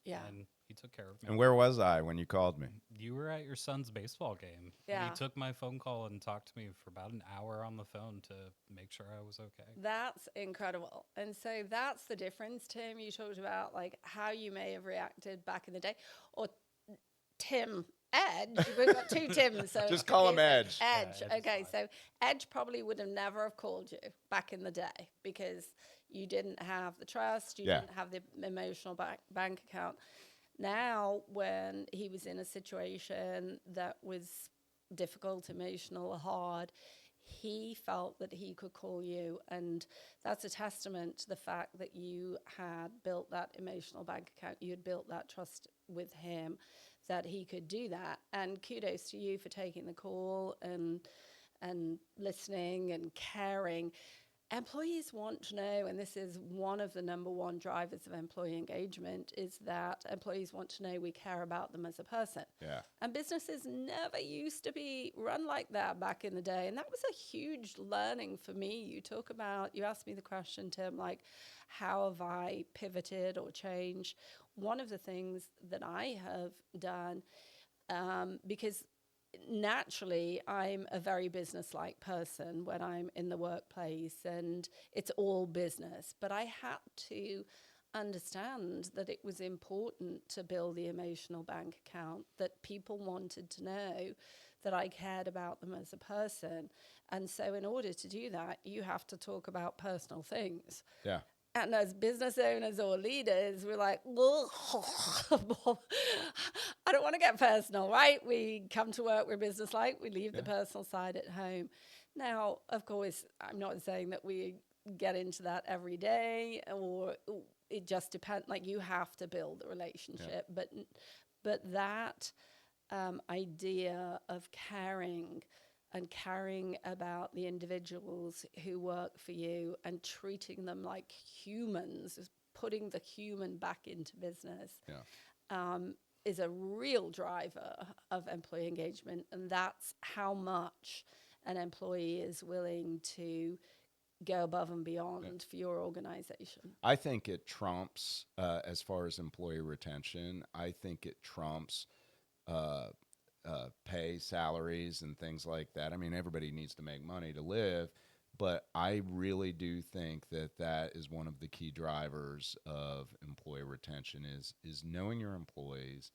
Yeah. And he took care of me. And where was I when you called me? You were at your son's baseball game. Yeah. And he took my phone call and talked to me for about an hour on the phone to make sure I was okay. That's incredible. And so that's the difference, Tim. You talked about how you may have reacted back in the day, or Tim Edge. We've got two Tims. So just call him Edge. Edge. Yeah, okay, so Edge probably would have never have called you back in the day because you didn't have the trust, you didn't have the emotional bank account. Now, when he was in a situation that was difficult, emotional, hard, he felt that he could call you, and that's a testament to the fact that you had built that emotional bank account, you had built that trust with him, that he could do that. And kudos to you for taking the call and listening and caring. employees want to know, and this is one of the number one drivers of employee engagement, is that employees want to know we care about them as a person. Yeah. And businesses never used to be run like that back in the day. And that was a huge learning for me. You asked me the question, Tim, like, how have I pivoted or changed? One of the things that I have done, because naturally I'm a very business-like person when I'm in the workplace and it's all business, but I had to understand that it was important to build the emotional bank account, that people wanted to know that I cared about them as a person. And so in order to do that, you have to talk about personal things. Yeah. And as business owners or leaders, we're like, I don't want to get personal, right? We come to work, we're business-like, we leave the personal side at home. Now, of course, I'm not saying that we get into that every day, or it just depends. Like, you have to build the relationship, but that idea of caring and caring about the individuals who work for you and treating them like humans, putting the human back into business, is a real driver of employee engagement. And that's how much an employee is willing to go above and beyond for your organization. I think it trumps, as far as employee retention, I think it trumps pay, salaries, and things like that. I mean, everybody needs to make money to live, but I really do think that that is one of the key drivers of employee retention is knowing your employees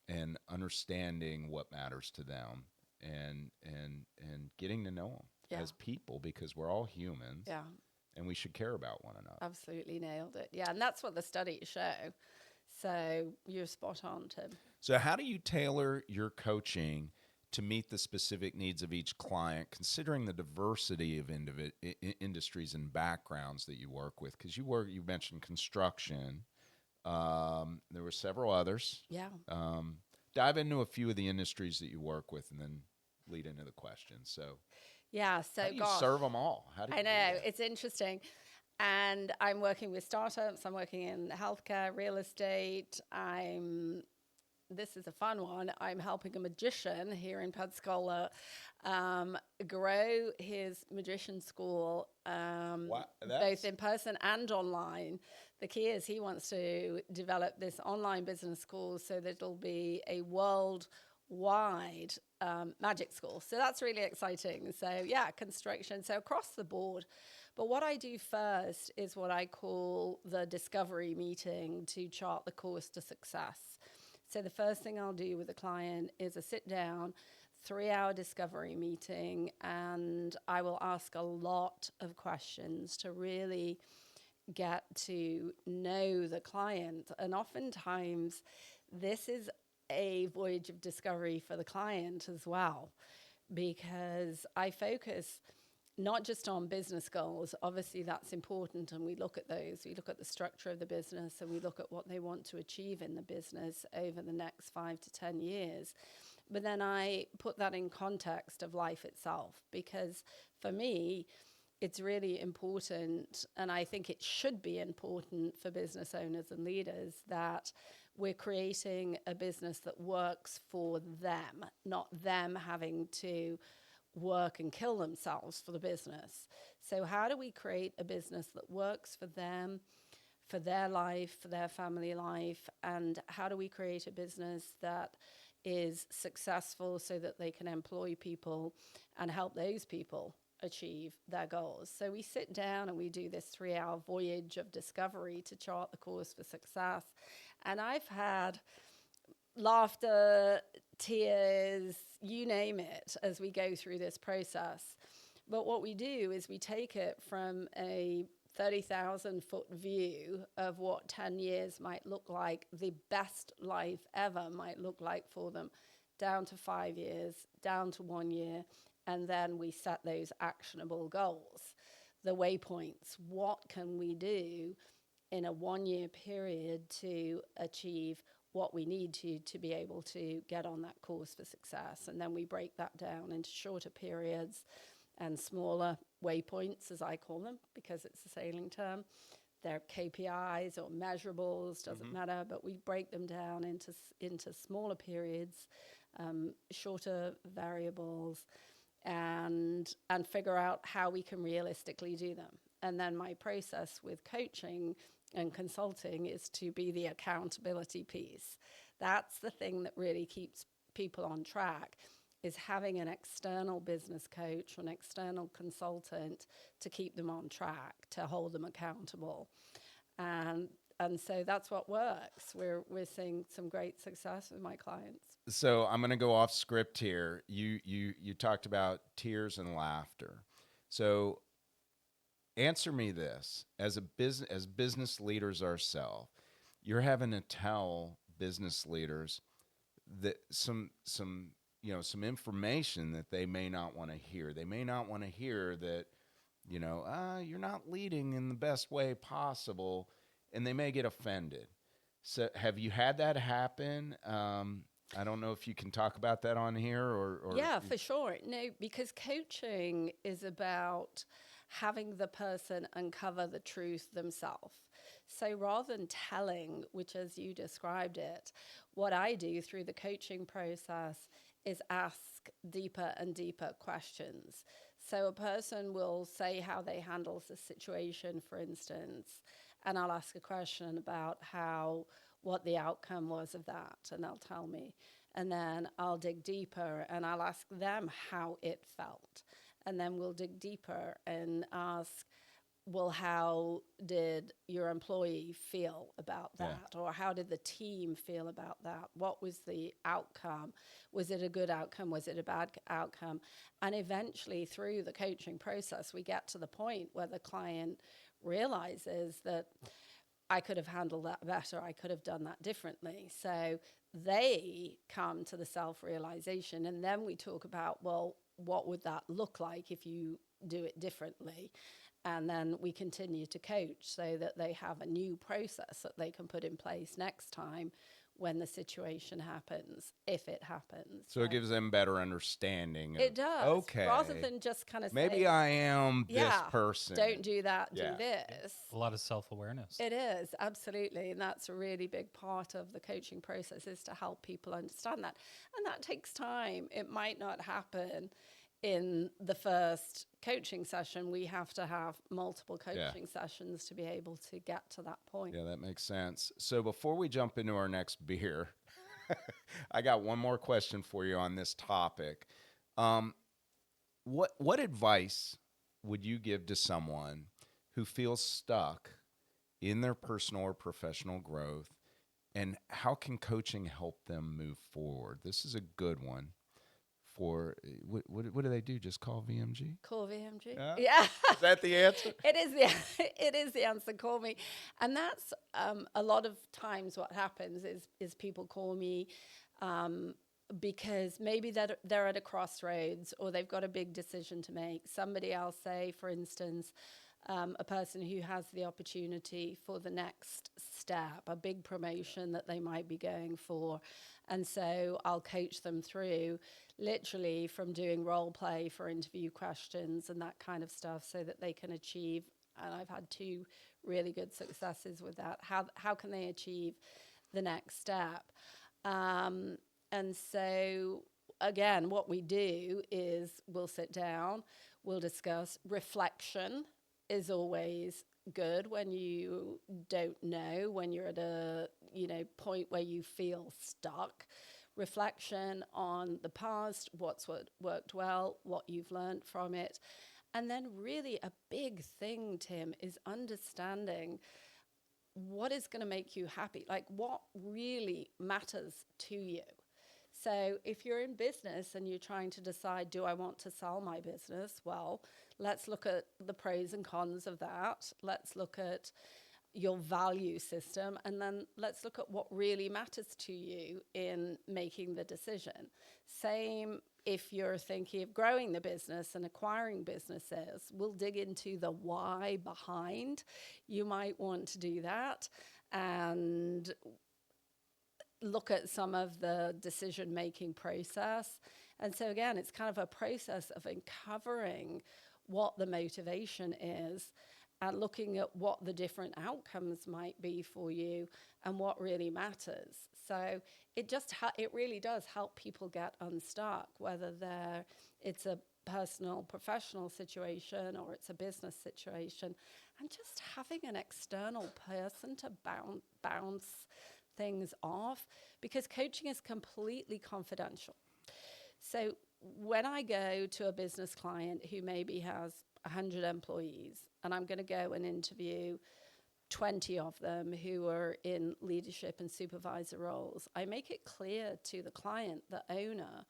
and understanding what matters to them and getting to know them as people, because we're all humans. Yeah. And we should care about one another. Absolutely nailed it. Yeah, and that's what the studies show. So you're spot on, Tim. So how do you tailor your coaching to meet the specific needs of each client, considering the diversity of industries and backgrounds that you work with? Because you mentioned construction. There were several others. Yeah. Dive into a few of the industries that you work with and then lead into the question. So yeah, so how do you serve them all? How do you I do know, that? it's interesting. And I'm working with startups. I'm working in healthcare, real estate. This is a fun one. I'm helping a magician here in Pensacola grow his magician school, both in person and online. The key is he wants to develop this online business school so that it'll be a worldwide magic school. So that's really exciting. So yeah, construction. So across the board. But what I do first is what I call the discovery meeting to chart the course to success. So the first thing I'll do with a client is a sit down, 3-hour discovery meeting, and I will ask a lot of questions to really get to know the client. And oftentimes this is a voyage of discovery for the client as well, because I focus not just on business goals. Obviously that's important, and we look at those. We look at the structure of the business, and we look at what they want to achieve in the business over the next 5 to 10 years. But then I put that in context of life itself, because for me, it's really important, and I think it should be important for business owners and leaders, that we're creating a business that works for them, not them having to work and kill themselves for the business. So how do we create a business that works for them, for their life, for their family life? And how do we create a business that is successful so that they can employ people and help those people achieve their goals? So we sit down and we do this 3-hour voyage of discovery to chart the course for success. And I've had laughter, tears, you name it, as we go through this process. But what we do is we take it from a 30,000-foot view of what 10 years might look like, the best life ever might look like for them, down to 5 years, down to 1 year, and then we set those actionable goals, the waypoints. What can we do in a 1-year period to achieve what we need to be able to get on that course for success? And then we break that down into shorter periods and smaller waypoints, as I call them, because it's a sailing term. They're KPIs or measurables, doesn't matter, but we break them down into smaller periods, shorter variables, and figure out how we can realistically do them. And then my process with coaching and consulting is to be the accountability piece. That's the thing that really keeps people on track, is having an external business coach or an external consultant to keep them on track, to hold them accountable. And so that's what works. We're seeing some great success with my clients. So I'm going to go off script here. You talked about tears and laughter. So answer me this: as business leaders ourselves, you're having to tell business leaders that some information that they may not want to hear. They may not want to hear that, you're not leading in the best way possible, and they may get offended. So have you had that happen? I don't know if you can talk about that on here or Yeah, for sure. No, because coaching is about having the person uncover the truth themselves. So rather than telling, which as you described it, what I do through the coaching process is ask deeper and deeper questions. So a person will say how they handle the situation, for instance, and I'll ask a question about what the outcome was of that, and they'll tell me. And then I'll dig deeper and I'll ask them how it felt. And then we'll dig deeper and ask, well, how did your employee feel about that? Yeah. Or how did the team feel about that? What was the outcome? Was it a good outcome? Was it a bad outcome? And eventually through the coaching process, we get to the point where the client realizes that I could have handled that better. I could have done that differently. So they come to the self-realization, and then we talk about, well, what would that look like if you do it differently? And then we continue to coach so that they have a new process that they can put in place next time when the situation happens, if it happens. So it gives them better understanding. It does. Okay. Rather than just kind of maybe say, I am this person. Don't do that, do this. A lot of self-awareness. It is, absolutely. And that's a really big part of the coaching process, is to help people understand that. And that takes time. It might not happen in the first coaching session. We have to have multiple coaching sessions to be able to get to that point. Yeah, that makes sense. So before we jump into our next beer, I got one more question for you on this topic. What advice would you give to someone who feels stuck in their personal or professional growth, and how can coaching help them move forward? This is a good one. For what do they do? Just call VMG? Call VMG. Yeah. Is that the answer? It is the answer. Call me. And that's a lot of times what happens is people call me because maybe they're at a crossroads, or they've got a big decision to make. Somebody else, say, for instance, a person who has the opportunity for the next step, a big promotion that they might be going for. And so I'll coach them through, literally from doing role play for interview questions and that kind of stuff, so that they can achieve, and I've had 2 really good successes with that, how can they achieve the next step? And so, again, what we do is we'll sit down, we'll discuss. Reflection is always good when you don't know, when you're at a point where you feel stuck. Reflection on the past, what worked well, what you've learned from it. And then really a big thing, Tim, is understanding what is going to make you happy, like what really matters to you. So if you're in business and you're trying to decide, do I want to sell my business? Well, let's look at the pros and cons of that. Let's look at your value system, and then let's look at what really matters to you in making the decision. Same if you're thinking of growing the business and acquiring businesses. We'll dig into the why behind. You might want to do that and look at some of the decision-making process And so again, it's kind of a process of uncovering what the motivation is and looking at what the different outcomes might be for you and what really matters. So it really does help people get unstuck, whether it's a personal, professional situation or it's a business situation, and just having an external person to bounce things off, because coaching is completely confidential. So when I go to a business client who maybe has 100 employees, and I'm going to go and interview 20 of them who are in leadership and supervisor roles, I make it clear to the client, the owner,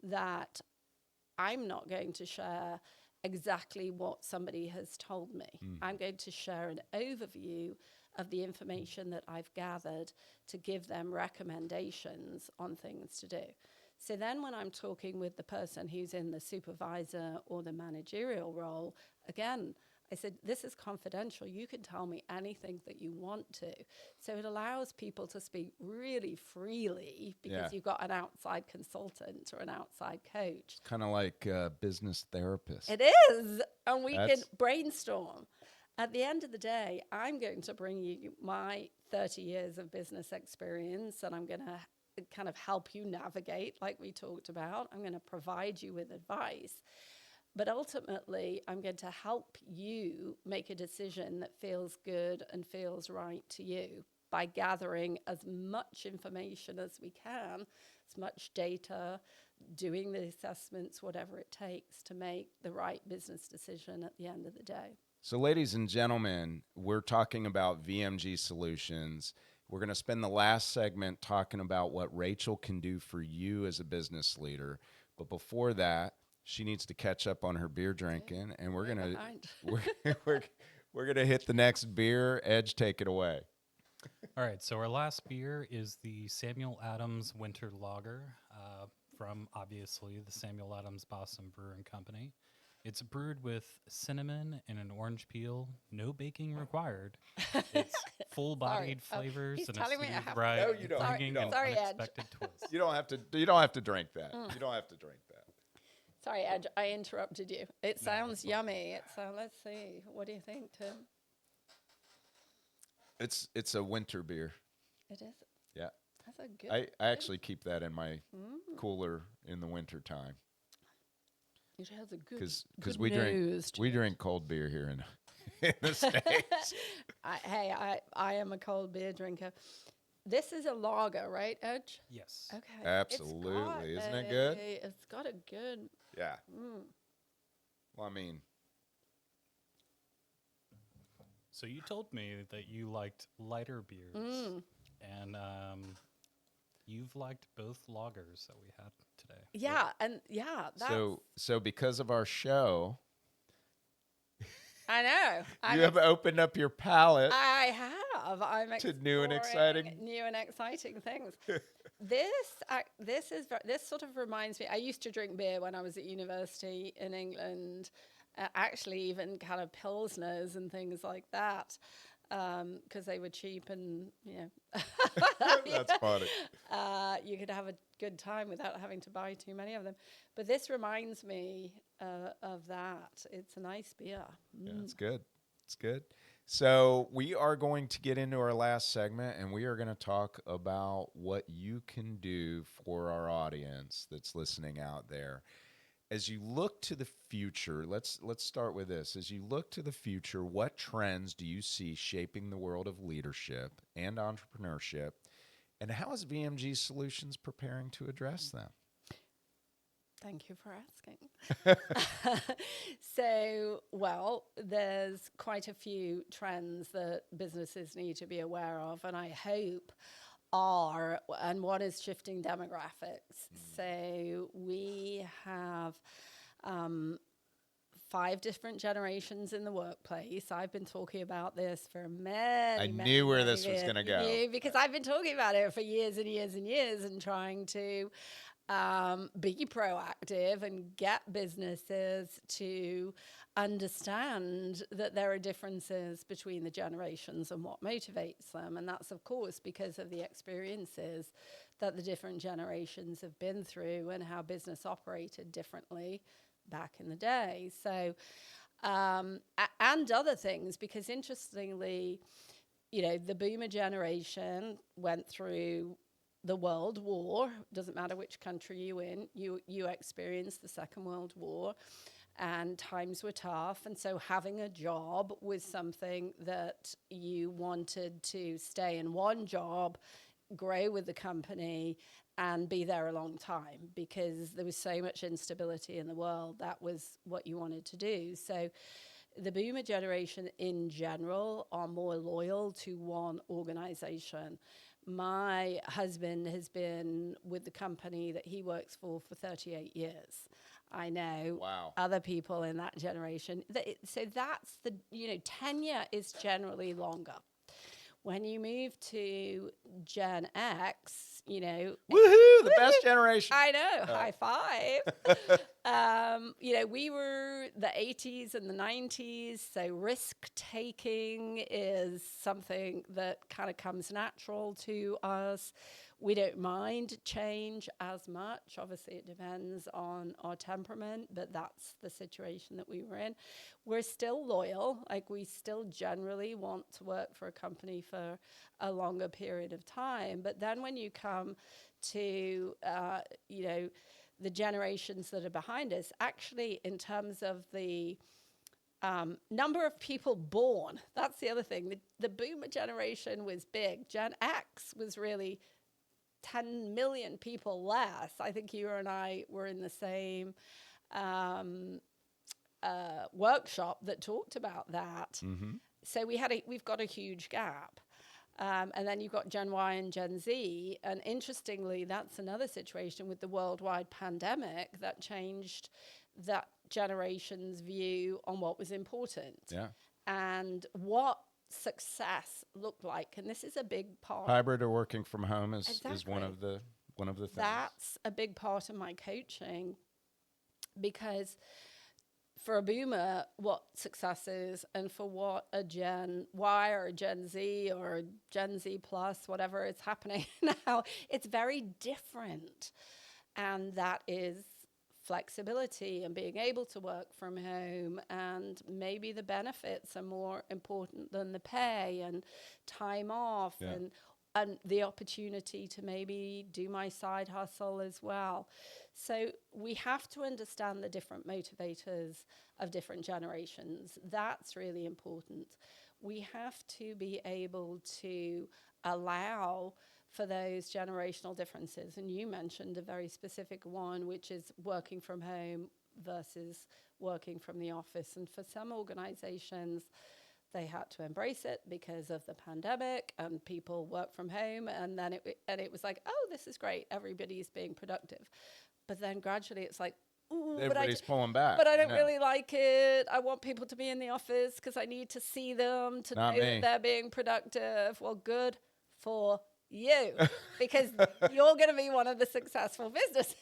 that I'm not going to share exactly what somebody has told me. I'm going to share an overview of the information that I've gathered to give them recommendations on things to do. So then when I'm talking with the person who's in the supervisor or the managerial role, again, I said, this is confidential. You can tell me anything that you want to. So it allows people to speak really freely because you've got an outside consultant or an outside coach. Kind of like a business therapist. It is. And we can brainstorm. At the end of the day, I'm going to bring you my 30 years of business experience, and I'm going to kind of help you navigate like we talked about. I'm going to provide you with advice. But ultimately, I'm going to help you make a decision that feels good and feels right to you by gathering as much information as we can, as much data, doing the assessments, whatever it takes to make the right business decision at the end of the day. So, ladies and gentlemen, we're talking about VMG Solutions. We're going to spend the last segment talking about what Rachael can do for you as a business leader. But before that, she needs to catch up on her beer drinking, and we're gonna we're gonna hit the next beer. Edge, take it away. All right, so our last beer is the Samuel Adams Winter Lager from, obviously, the Samuel Adams Boston Brewing Company. It's brewed with cinnamon and an orange peel, no baking required. It's full-bodied flavors he's and telling a me I smooth have- ride, No, you don't. bringing an Sorry, Ed. unexpected twist. You don't have to drink that. You don't have to drink that. Sorry, Ed, I interrupted you. It sounds yummy. Let's see. What do you think, Tim? It's a winter beer. It is. Yeah. That's a good. I actually keep that in my cooler in the winter time It has a good. because good nose to we it. drink cold beer here in the States. I am a cold beer drinker. This is a lager, right, Edge? Yes. Okay. Absolutely. Isn't it good? It's got a good. Yeah. Well, I mean, So you told me that you liked lighter beers, and you've liked both lagers that we had today. Yeah, and that's. so because of our show, I know. you have opened up your palate. I have. I'm To new and exploring exciting- new and exciting things. This sort of reminds me. I used to drink beer when I was at university in England. Actually, even kind of pilsners and things like that, because they were cheap and That's funny. you could have a good time without having to buy too many of them. But this reminds me of that. It's a nice beer. Yeah, it's good. It's good. So we are going to get into our last segment, and we are going to talk about what you can do for our audience that's listening out there. As you look to the future, let's start with this. As you look to the future, what trends do you see shaping the world of leadership and entrepreneurship, and how is VMG Solutions preparing to address them? Thank you for asking. There's quite a few trends that businesses need to be aware of, and I hope and one is shifting demographics. So we have 5 different generations in the workplace. I've been talking about this for many, I many, knew where many this was years. going to go. Because I've been talking about it for years and years and years and trying to be proactive and get businesses to understand that there are differences between the generations and what motivates them. And that's, of course, because of the experiences that the different generations have been through and how business operated differently back in the day. So, and other things, because interestingly, the boomer generation went through the World War. Doesn't matter which country you experienced the Second World War, and times were tough. And so having a job was something that you wanted to stay in one job, grow with the company, and be there a long time, because there was so much instability in the world. That was what you wanted to do. So the boomer generation in general are more loyal to one organization. My husband has been with the company that he works for 38 years. I know other people in that generation. So that's tenure is generally longer. When you move to Gen X, woohoo, the best generation. I know, high five. We were the 80s and the 90s, so risk taking is something that kind of comes natural to us. We don't mind change as much. Obviously, it depends on our temperament, but that's the situation that we were in. We're still loyal. Like, we still generally want to work for a company for a longer period of time. But then when you come to, the generations that are behind us, actually, in terms of the number of people born, that's the other thing. The boomer generation was big. Gen X was really 10 million people less. I think you and I were in the same workshop that talked about that. Mm-hmm. So we've got a huge gap. And then you've got Gen Y and Gen Z. And interestingly, that's another situation with the worldwide pandemic that changed that generation's view on what was important. Yeah. And what success looked like. And this is a big part. Hybrid or working from home is Exactly. one of the things. That's a big part of my coaching, because for a boomer, what success is, and for what a Gen Y or a Gen Z or a Gen Z plus, whatever is happening now, it's very different. And that is flexibility and being able to work from home, and maybe the benefits are more important than the pay and time off, and the opportunity to maybe do my side hustle as well. So we have to understand the different motivators of different generations. That's really important. We have to be able to allow for those generational differences. And you mentioned a very specific one, which is working from home versus working from the office. And for some organizations, they had to embrace it because of the pandemic, and people work from home. And then it was like, oh, this is great. Everybody's being productive. But then gradually it's like, ooh, everybody's pulling back. But I don't really like it. I want people to be in the office because I need to see them to know that they're being productive. Well, good for you, because you're going to be one of the successful businesses.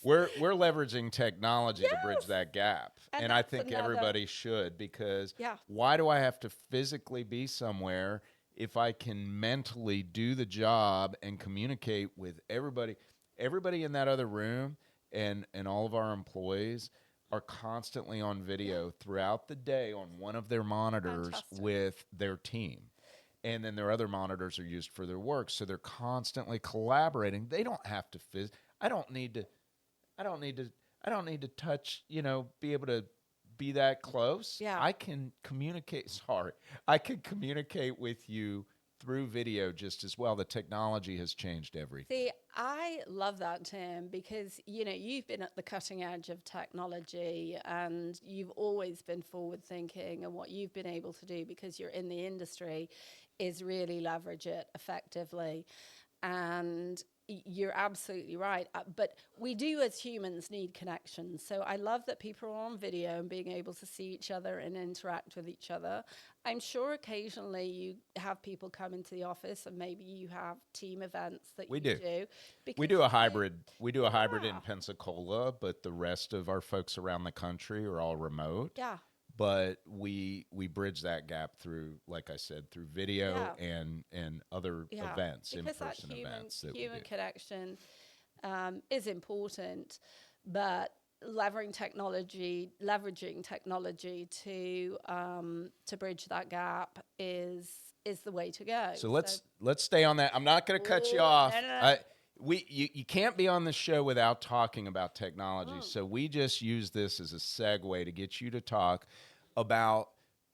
We're leveraging technology to bridge that gap. And I think everybody should, because why do I have to physically be somewhere if I can mentally do the job and communicate with everybody? Everybody in that other room and all of our employees are constantly on video throughout the day on one of their monitors with their team. And then their other monitors are used for their work. So they're constantly collaborating. They don't have to I don't need to touch, be able to be that close. Yeah. I can communicate. I can communicate with you through video just as well. The technology has changed everything. See, I love that, Tim, because, you've been at the cutting edge of technology, and you've always been forward thinking, and what you've been able to do, because you're in the industry, is really leverage it effectively. And You're absolutely right. But we do as humans need connection. So I love that people are on video and being able to see each other and interact with each other. I'm sure occasionally you have people come into the office and maybe you have team events that We you do. do. We because do a you- hybrid. We do a hybrid in Yeah. Pensacola, but the rest of our folks around the country are all remote. Yeah. But we bridge that gap through, like I said, through video Yeah. and other Yeah, events, because that in-person events that we human do. connection is important, but leveraging technology to bridge that gap is the way to go. So let's stay on that. I'm not going to cut you Ooh, off. no. You can't be on the show without talking about technology. So we just use this as a segue to get you to talk about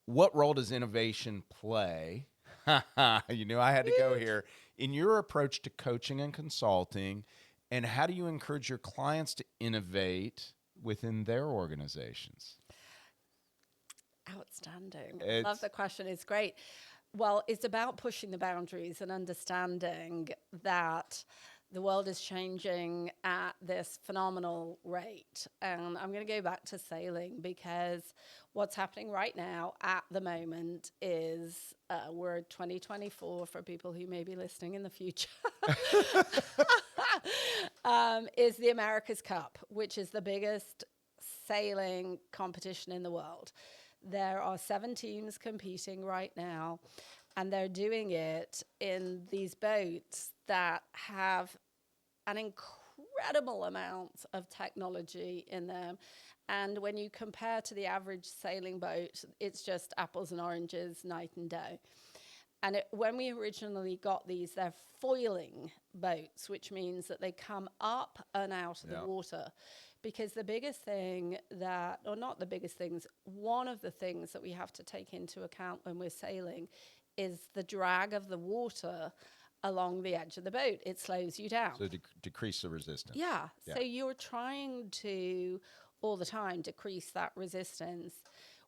what role does innovation play. You knew I had to go here in your approach to coaching and consulting, and how do you encourage your clients to innovate within their organizations? Outstanding. I love the question. It's great. Well, it's about pushing the boundaries and understanding that the world is changing at this phenomenal rate. And I'm going to go back to sailing because what's happening right now at the moment is we're 2024 for people who may be listening in the future. Is the America's Cup, which is the biggest sailing competition in the world. There are 7 teams competing right now, and they're doing it in these boats that have an incredible amount of technology in them. And when you compare to the average sailing boat, it's just apples and oranges, night and day. And when we originally got these, they're foiling boats, which means that they come up and out of the water. Because the biggest thing that, or not the biggest things, one of the things that we have to take into account when we're sailing is the drag of the water along the edge of the boat. It slows you down. So decrease the resistance. Yeah. So you're trying to, all the time, decrease that resistance.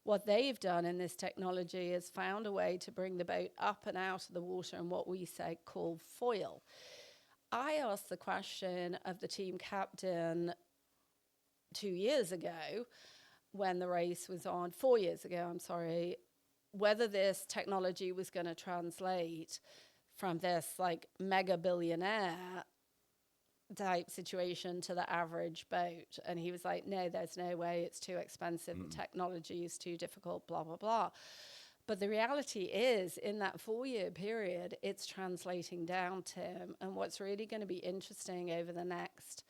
What they've done in this technology is found a way to bring the boat up and out of the water in what we say call foil. I asked the question of the team captain 2 years ago when the race was on, 4 years ago, I'm sorry, whether this technology was going to translate from this like mega billionaire type situation to the average boat. And he was like, no, there's no way, it's too expensive, the technology is too difficult, blah, blah, blah. But the reality is, in that 4-year period, it's translating down, Tim. And what's really going to be interesting over the next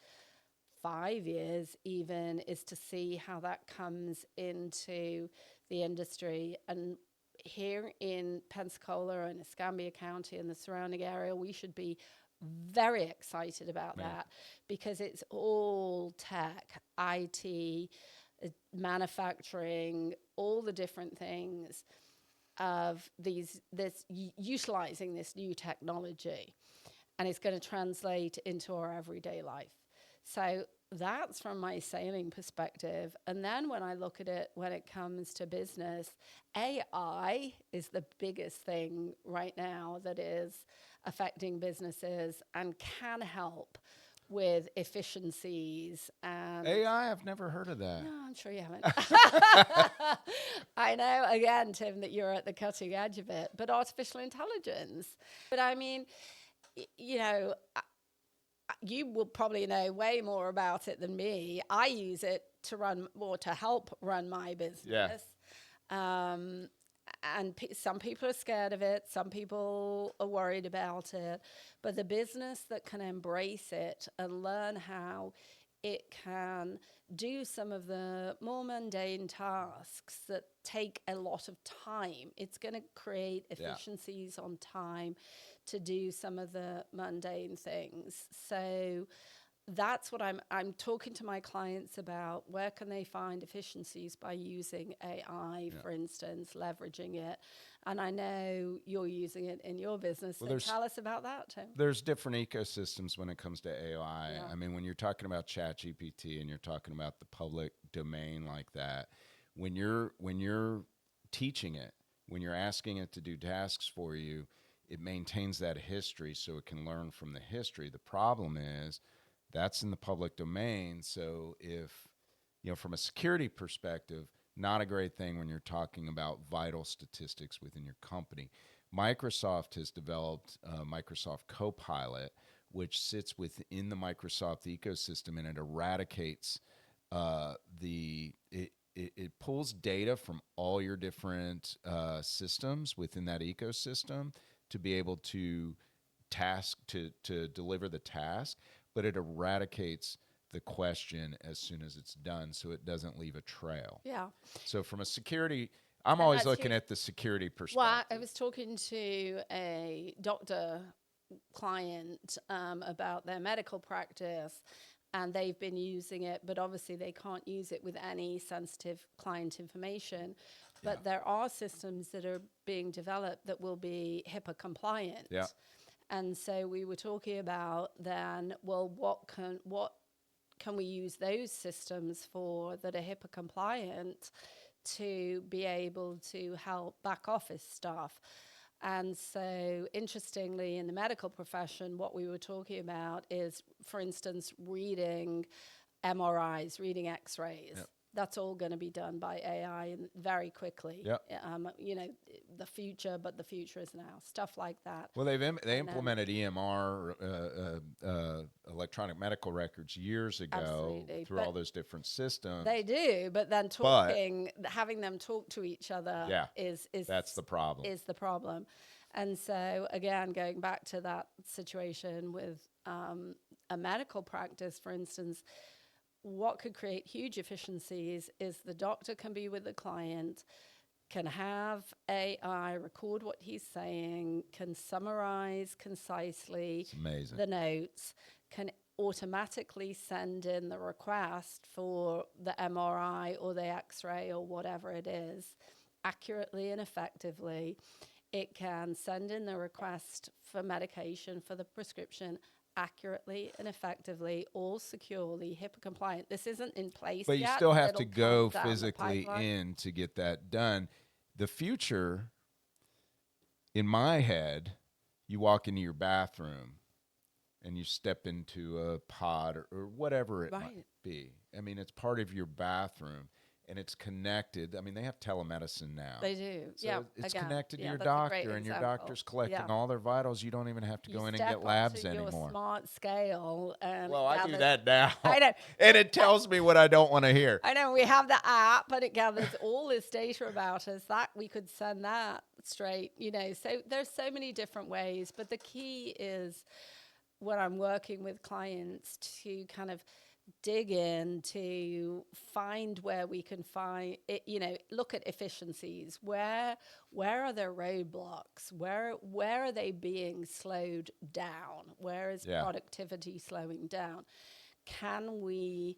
5 years even is to see how that comes into the industry. And here in Pensacola and Escambia County and the surrounding area, we should be very excited about that because it's all tech, IT, manufacturing, all the different things of utilizing this new technology, and it's going to translate into our everyday life. So that's from my sailing perspective. And then when I look at it, when it comes to business, AI is the biggest thing right now that is affecting businesses and can help with efficiencies. And AI, I've never heard of that. no, I'm sure you haven't. I know, again, Tim, that you're at the cutting edge of it, but artificial intelligence. But I mean, you know, you will probably know way more about it than me. I use it to run or to help run my business. And some people are scared of it. Some people are worried about it. But the business that can embrace it and learn how it can do some of the more mundane tasks that take a lot of time, it's going to create efficiencies on time to do some of the mundane things. So that's what I'm talking to my clients about. Where can they find efficiencies by using AI, for instance, leveraging it? And I know you're using it in your business. So tell us about that, Tim. There's different ecosystems when it comes to AI. I mean, when you're talking about ChatGPT and you're talking about the public domain like that, when you're teaching it, when you're asking it to do tasks for you, it maintains that history so it can learn from the history. The problem is that's in the public domain. So if, from a security perspective, not a great thing when you're talking about vital statistics within your company. Microsoft has developed Microsoft Copilot, which sits within the Microsoft ecosystem, and it eradicates it pulls data from all your different systems within that ecosystem to be able to deliver the task, but it eradicates the question as soon as it's done, so it doesn't leave a trail. Yeah. So from a security, I'm And always that's looking huge. at the security perspective. Well, I was talking to a doctor client about their medical practice, and they've been using it, but obviously they can't use it with any sensitive client information. But there are systems that are being developed that will be HIPAA compliant. Yeah. And so we were talking about then, well, what can we use those systems for that are HIPAA compliant to be able to help back office staff? And so, interestingly, in the medical profession, what we were talking about is, for instance, reading MRIs, reading X-rays. Yep. That's all going to be done by AI and very quickly. Yep. The future, but the future is now. Stuff like that. Well, they implemented EMR, electronic medical records, years ago Absolutely. through But all those different systems. They do, but then having them talk to each other is that's the problem. Is the problem. And so again, going back to that situation with a medical practice, for instance, what could create huge efficiencies is the doctor can be with the client, can have AI record what he's saying, can summarize concisely the notes, can automatically send in the request for the MRI or the X-ray or whatever it is accurately and effectively. It can send in the request for medication, for the prescription, accurately and effectively, all securely, HIPAA compliant. This isn't in place but yet. You still have It'll to go come down the physically pipeline. in to get that done. The future, in my head, you walk into your bathroom and you step into a pod or whatever it might be. I mean, it's part of your bathroom. And it's connected. I mean, they have telemedicine now. They do. So it's connected to your that's a great doctor, and your example. doctor's collecting all their vitals. You don't even have to go in and step get labs onto anymore. Your smart scale. And Well, I do gathers- that now. I know. And it tells me what I don't want to hear. I know. We have the app, but it gathers all this data about us. That we could send that straight. So there's so many different ways. But the key is when I'm working with clients to kind of dig in to find where we can find it, look at efficiencies. Where are there roadblocks? Where are they being slowed down? Where is productivity slowing down? Can we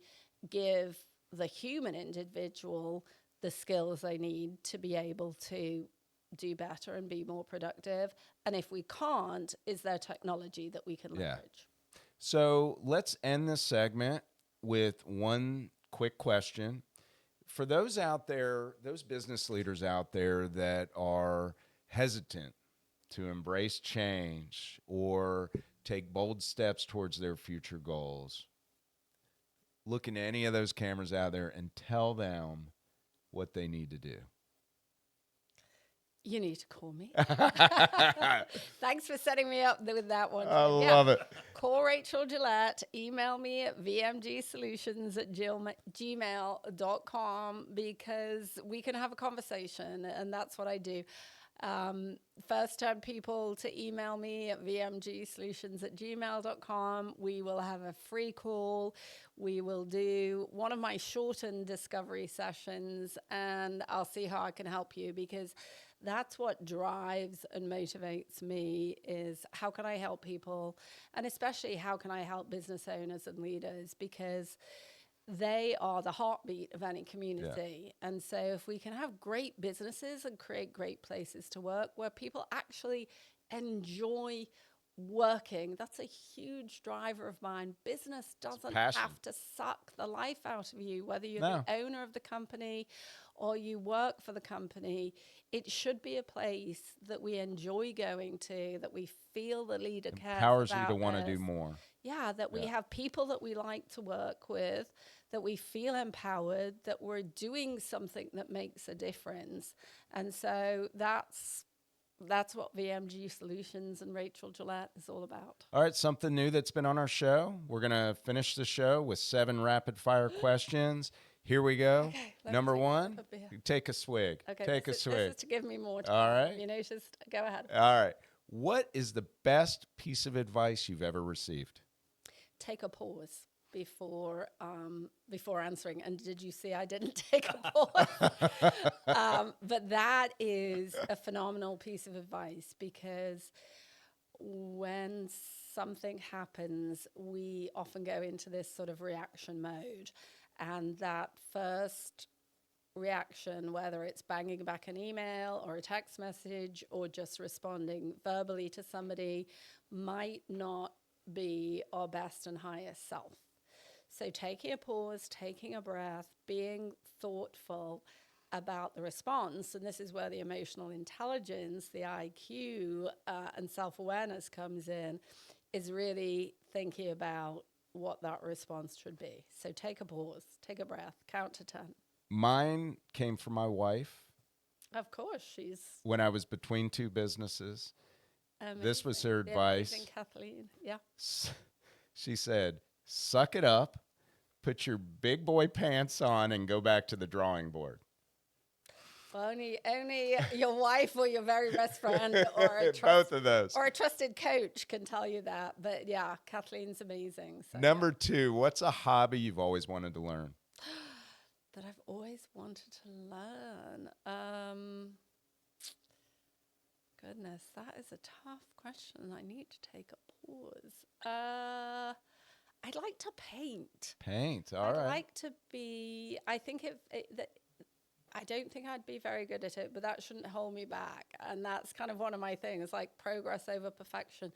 give the human individual the skills they need to be able to do better and be more productive? And if we can't, is there technology that we can leverage? So let's end this segment with one quick question. For those out there, those business leaders out there that are hesitant to embrace change or take bold steps towards their future goals, look into any of those cameras out there and tell them what they need to do. You need to call me. Thanks for setting me up with that one. I love it. Call Rachael Gillette. Email me at vmgsolutions@gmail.com because we can have a conversation, and that's what I do. First time people to email me at vmgsolutions@gmail.com. We will have a free call. We will do one of my shortened discovery sessions, and I'll see how I can help you, because that's what drives and motivates me, is how can I help people, and especially how can I help business owners and leaders, because they are the heartbeat of any community. And so if we can have great businesses and create great places to work where people actually enjoy working, that's a huge driver of mine. Business doesn't have to suck the life out of you, whether you're the owner of the company or you work for the company, it should be a place that we enjoy going to, that we feel the leader cares Empowers you about to want to us. do more. Yeah, that we Yeah. have people that we like to work with, that we feel empowered, that we're doing something that makes a difference. And so that's what VMG Solutions and Rachael Gillette is all about. All right, something new that's been on our show. We're going to finish the show with 7 rapid fire questions. Here we go. Okay, let me Number take a 1, sip of beer. take a swig. Okay, Take a this swig. is to give me more time. All right. You know, just go ahead. All right. What is the best piece of advice you've ever received? Take a pause before answering. And did you see I didn't take a pause? But that is a phenomenal piece of advice, because when something happens, we often go into this sort of reaction mode. And that first reaction, whether it's banging back an email or a text message or just responding verbally to somebody, might not be our best and highest self. So taking a pause, taking a breath, being thoughtful about the response, and this is where the emotional intelligence, the IQ, and self-awareness comes in, is really thinking about what that response should be. So take a pause, take a breath, count to 10. Mine came from my wife Of course, she's when I was between 2 businesses. amazing. This was her The advice. amazing Kathleen, yeah. She said, suck it up, put your big boy pants on, and go back to the drawing board. Well, only your wife or your very best friend or a Both of those. or a trusted coach can tell you that. But yeah, Kathleen's amazing. So, Number 2, what's a hobby you've always wanted to learn? that I've always wanted to learn. Goodness, that is a tough question. I need to take a pause. I'd like to paint. Paint, all I'd right. like to be. I think I don't think I'd be very good at it, but that shouldn't hold me back. And that's kind of one of my things, like progress over perfection.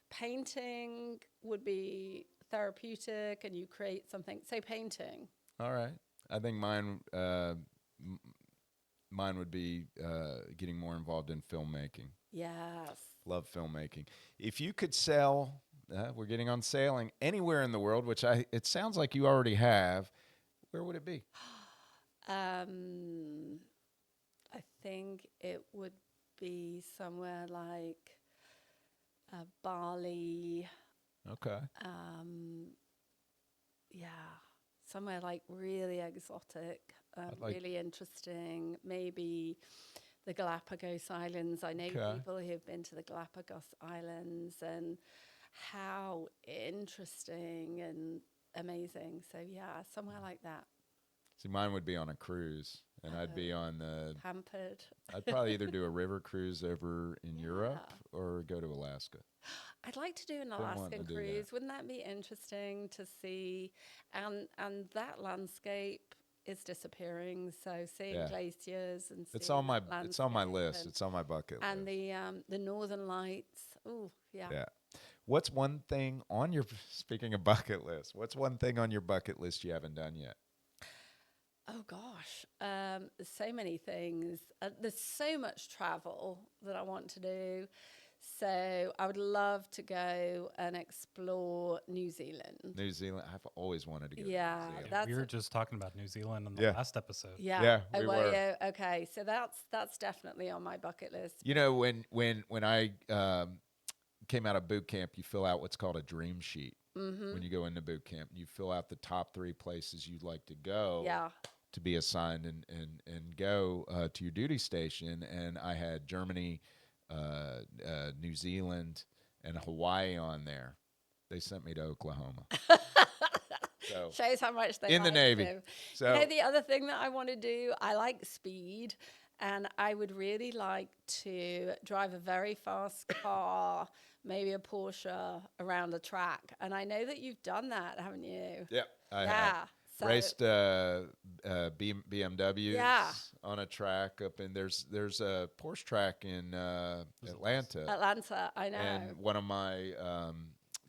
Painting would be therapeutic, and you create something. So painting. All right. I think mine would be getting more involved in filmmaking. Yes. Love filmmaking. If you could sell, we're getting on sailing, anywhere in the world, which it sounds like you already have, where would it be? I think it would be somewhere like Bali. Okay. Yeah, somewhere like really exotic, really interesting. Maybe the Galapagos Islands. I know people who have been to the Galapagos Islands, and how interesting and amazing. So yeah, somewhere like that. See, mine would be on a cruise, and I'd be on the... Pampered. I'd probably either do a river cruise over in Europe or go to Alaska. I'd like to do an wanting Alaskan to do cruise. that. Wouldn't that be interesting to see? And that landscape is disappearing. So seeing glaciers and It's seeing on my that it's on my landscape list. It's on my bucket and list. the northern lights. Oh yeah. Yeah. What's one thing on your, speaking of bucket list, what's one thing on your bucket list you haven't done yet? Oh gosh, there's so many things. There's so much travel that I want to do. So I would love to go and explore New Zealand. New Zealand. I've always wanted to go to New Zealand. That's we were just talking about New Zealand in the last episode. Yeah, we well, were. yeah, okay, so that's definitely on my bucket list. You know, when I came out of boot camp, you fill out what's called a dream sheet. Mm-hmm. When you go into boot camp, you fill out the top 3 places you'd like to go. Yeah. To be assigned and go to your duty station. And I had Germany, New Zealand, and Hawaii on there. They sent me to Oklahoma. So, shows how much they in the like Navy. you. So You know, the other thing that I want to do, I like speed, and I would really like to drive a very fast car, maybe a Porsche, around a track. And I know that you've done that, haven't you? yeah, I have. Yeah. So, Raced BMWs on a track up in there's a Porsche track in Atlanta. Atlanta, I know. And one of my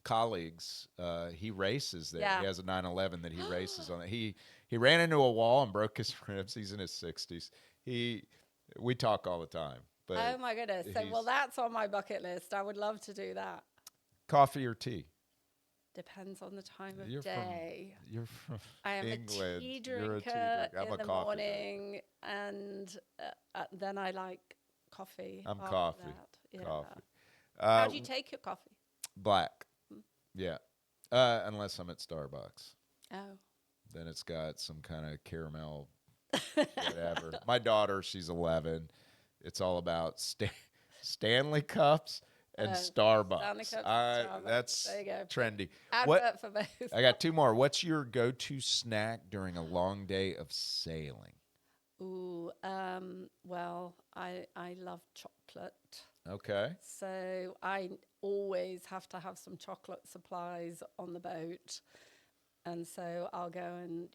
colleagues. He races there. Yeah. He has a 911 that he races on. He ran into a wall and broke his ribs. He's in his 60s. We talk all the time. But Oh my goodness. So, well, that's on my bucket list. I would love to do that. coffee or tea? Depends on the time of You're day. You're from I am England. a tea You're a drinker tea drinker. I'm in a the coffee morning, and then I like coffee. I'm after coffee. that. Yeah. Coffee. How do you take your coffee? Black. Yeah. Unless I'm at Starbucks. Oh. Then it's got some kind of caramel, whatever. My daughter, she's 11. It's all about Stanley cups and Starbucks. Stanley cups and Starbucks. That's there you go. trendy. Advert for both. I got two more. What's your go-to snack during a long day of sailing? Ooh, well, I love chocolate. Okay. So I always have to have some chocolate supplies on the boat. And so I'll go and,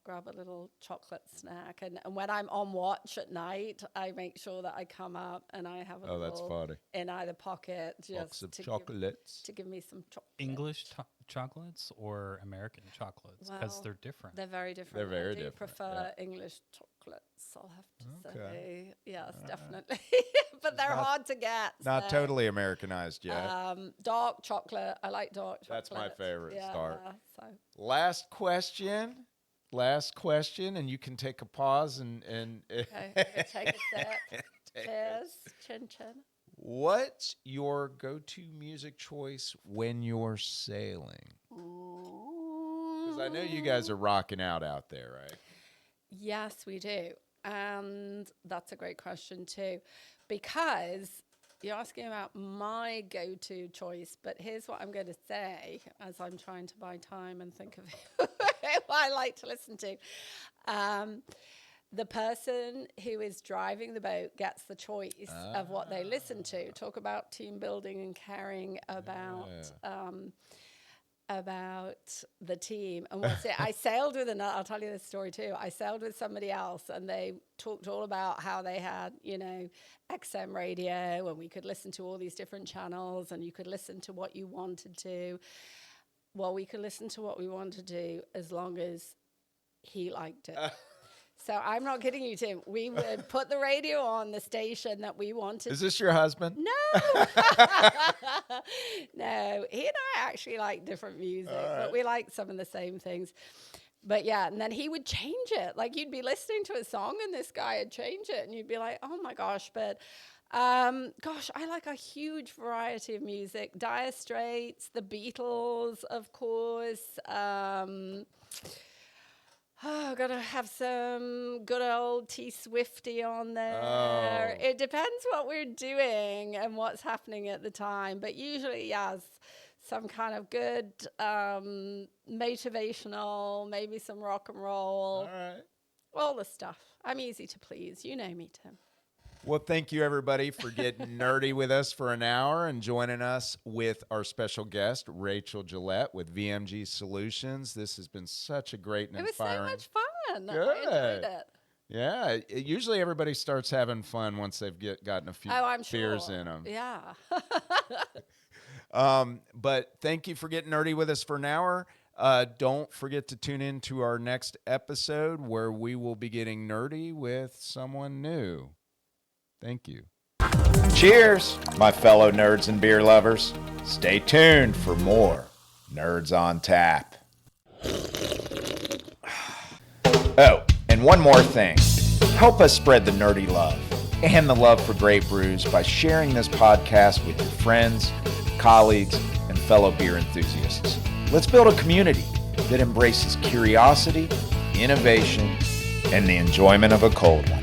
grab a little chocolate snack. And when I'm on watch at night, I make sure that I come up and I have a that's little funny. in either pocket Box just of to chocolates. give me some chocolate. English chocolates or American chocolates? Because Well, they're different. They're very different. They're very I do different, prefer English chocolates, I'll have to Okay. say. Yes, definitely. But they're hard to get. Not so, totally Americanized yet. dark chocolate. I like dark chocolate. That's my favorite, dark. So. Last question, and you can take a pause and Okay, take a sip. Cheers. Chin chin. What's your go-to music choice when you're sailing? Because I know you guys are rocking out there, right? Yes, we do. And that's a great question too, because you're asking about my go-to choice, but here's what I'm going to say as I'm trying to buy time and think of who I like to listen to. The person who is driving the boat gets the choice of what they listen to. Talk about team building and caring about the team. And what's it? I sailed with another. I'll tell you this story too. I sailed with somebody else, and they talked all about how they had, XM radio, and we could listen to all these different channels, and you could listen to what you wanted to. Well, we could listen to what we wanted to as long as he liked it. So I'm not kidding you, Tim. We would put the radio on the station that we wanted. Is this your husband? No. No. He and I actually like different music, but we like some of the same things. But yeah, and then he would change it. Like you'd be listening to a song and this guy would change it and you'd be like, oh my gosh, but I like a huge variety of music. Dire Straits, the Beatles, of course. Gotta have some good old T Swifty on there. It depends what we're doing and what's happening at the time. But usually, yes, some kind of good motivational, maybe some rock and roll. All right. All the stuff. I'm easy to please. You know me, Tim. Well, thank you, everybody, for getting nerdy with us for an hour and joining us with our special guest, Rachael Gillette with VMG Solutions. This has been such a great and inspiring. It was so much fun. Good. I enjoyed it. Yeah, usually everybody starts having fun once they've gotten a few beers in them. Yeah. But thank you for getting nerdy with us for an hour. Don't forget to tune in to our next episode where we will be getting nerdy with someone new. Thank you. Cheers, my fellow nerds and beer lovers. Stay tuned for more Nerds on Tap. Oh, and one more thing. Help us spread the nerdy love and the love for great brews by sharing this podcast with your friends, colleagues, and fellow beer enthusiasts. Let's build a community that embraces curiosity, innovation, and the enjoyment of a cold one.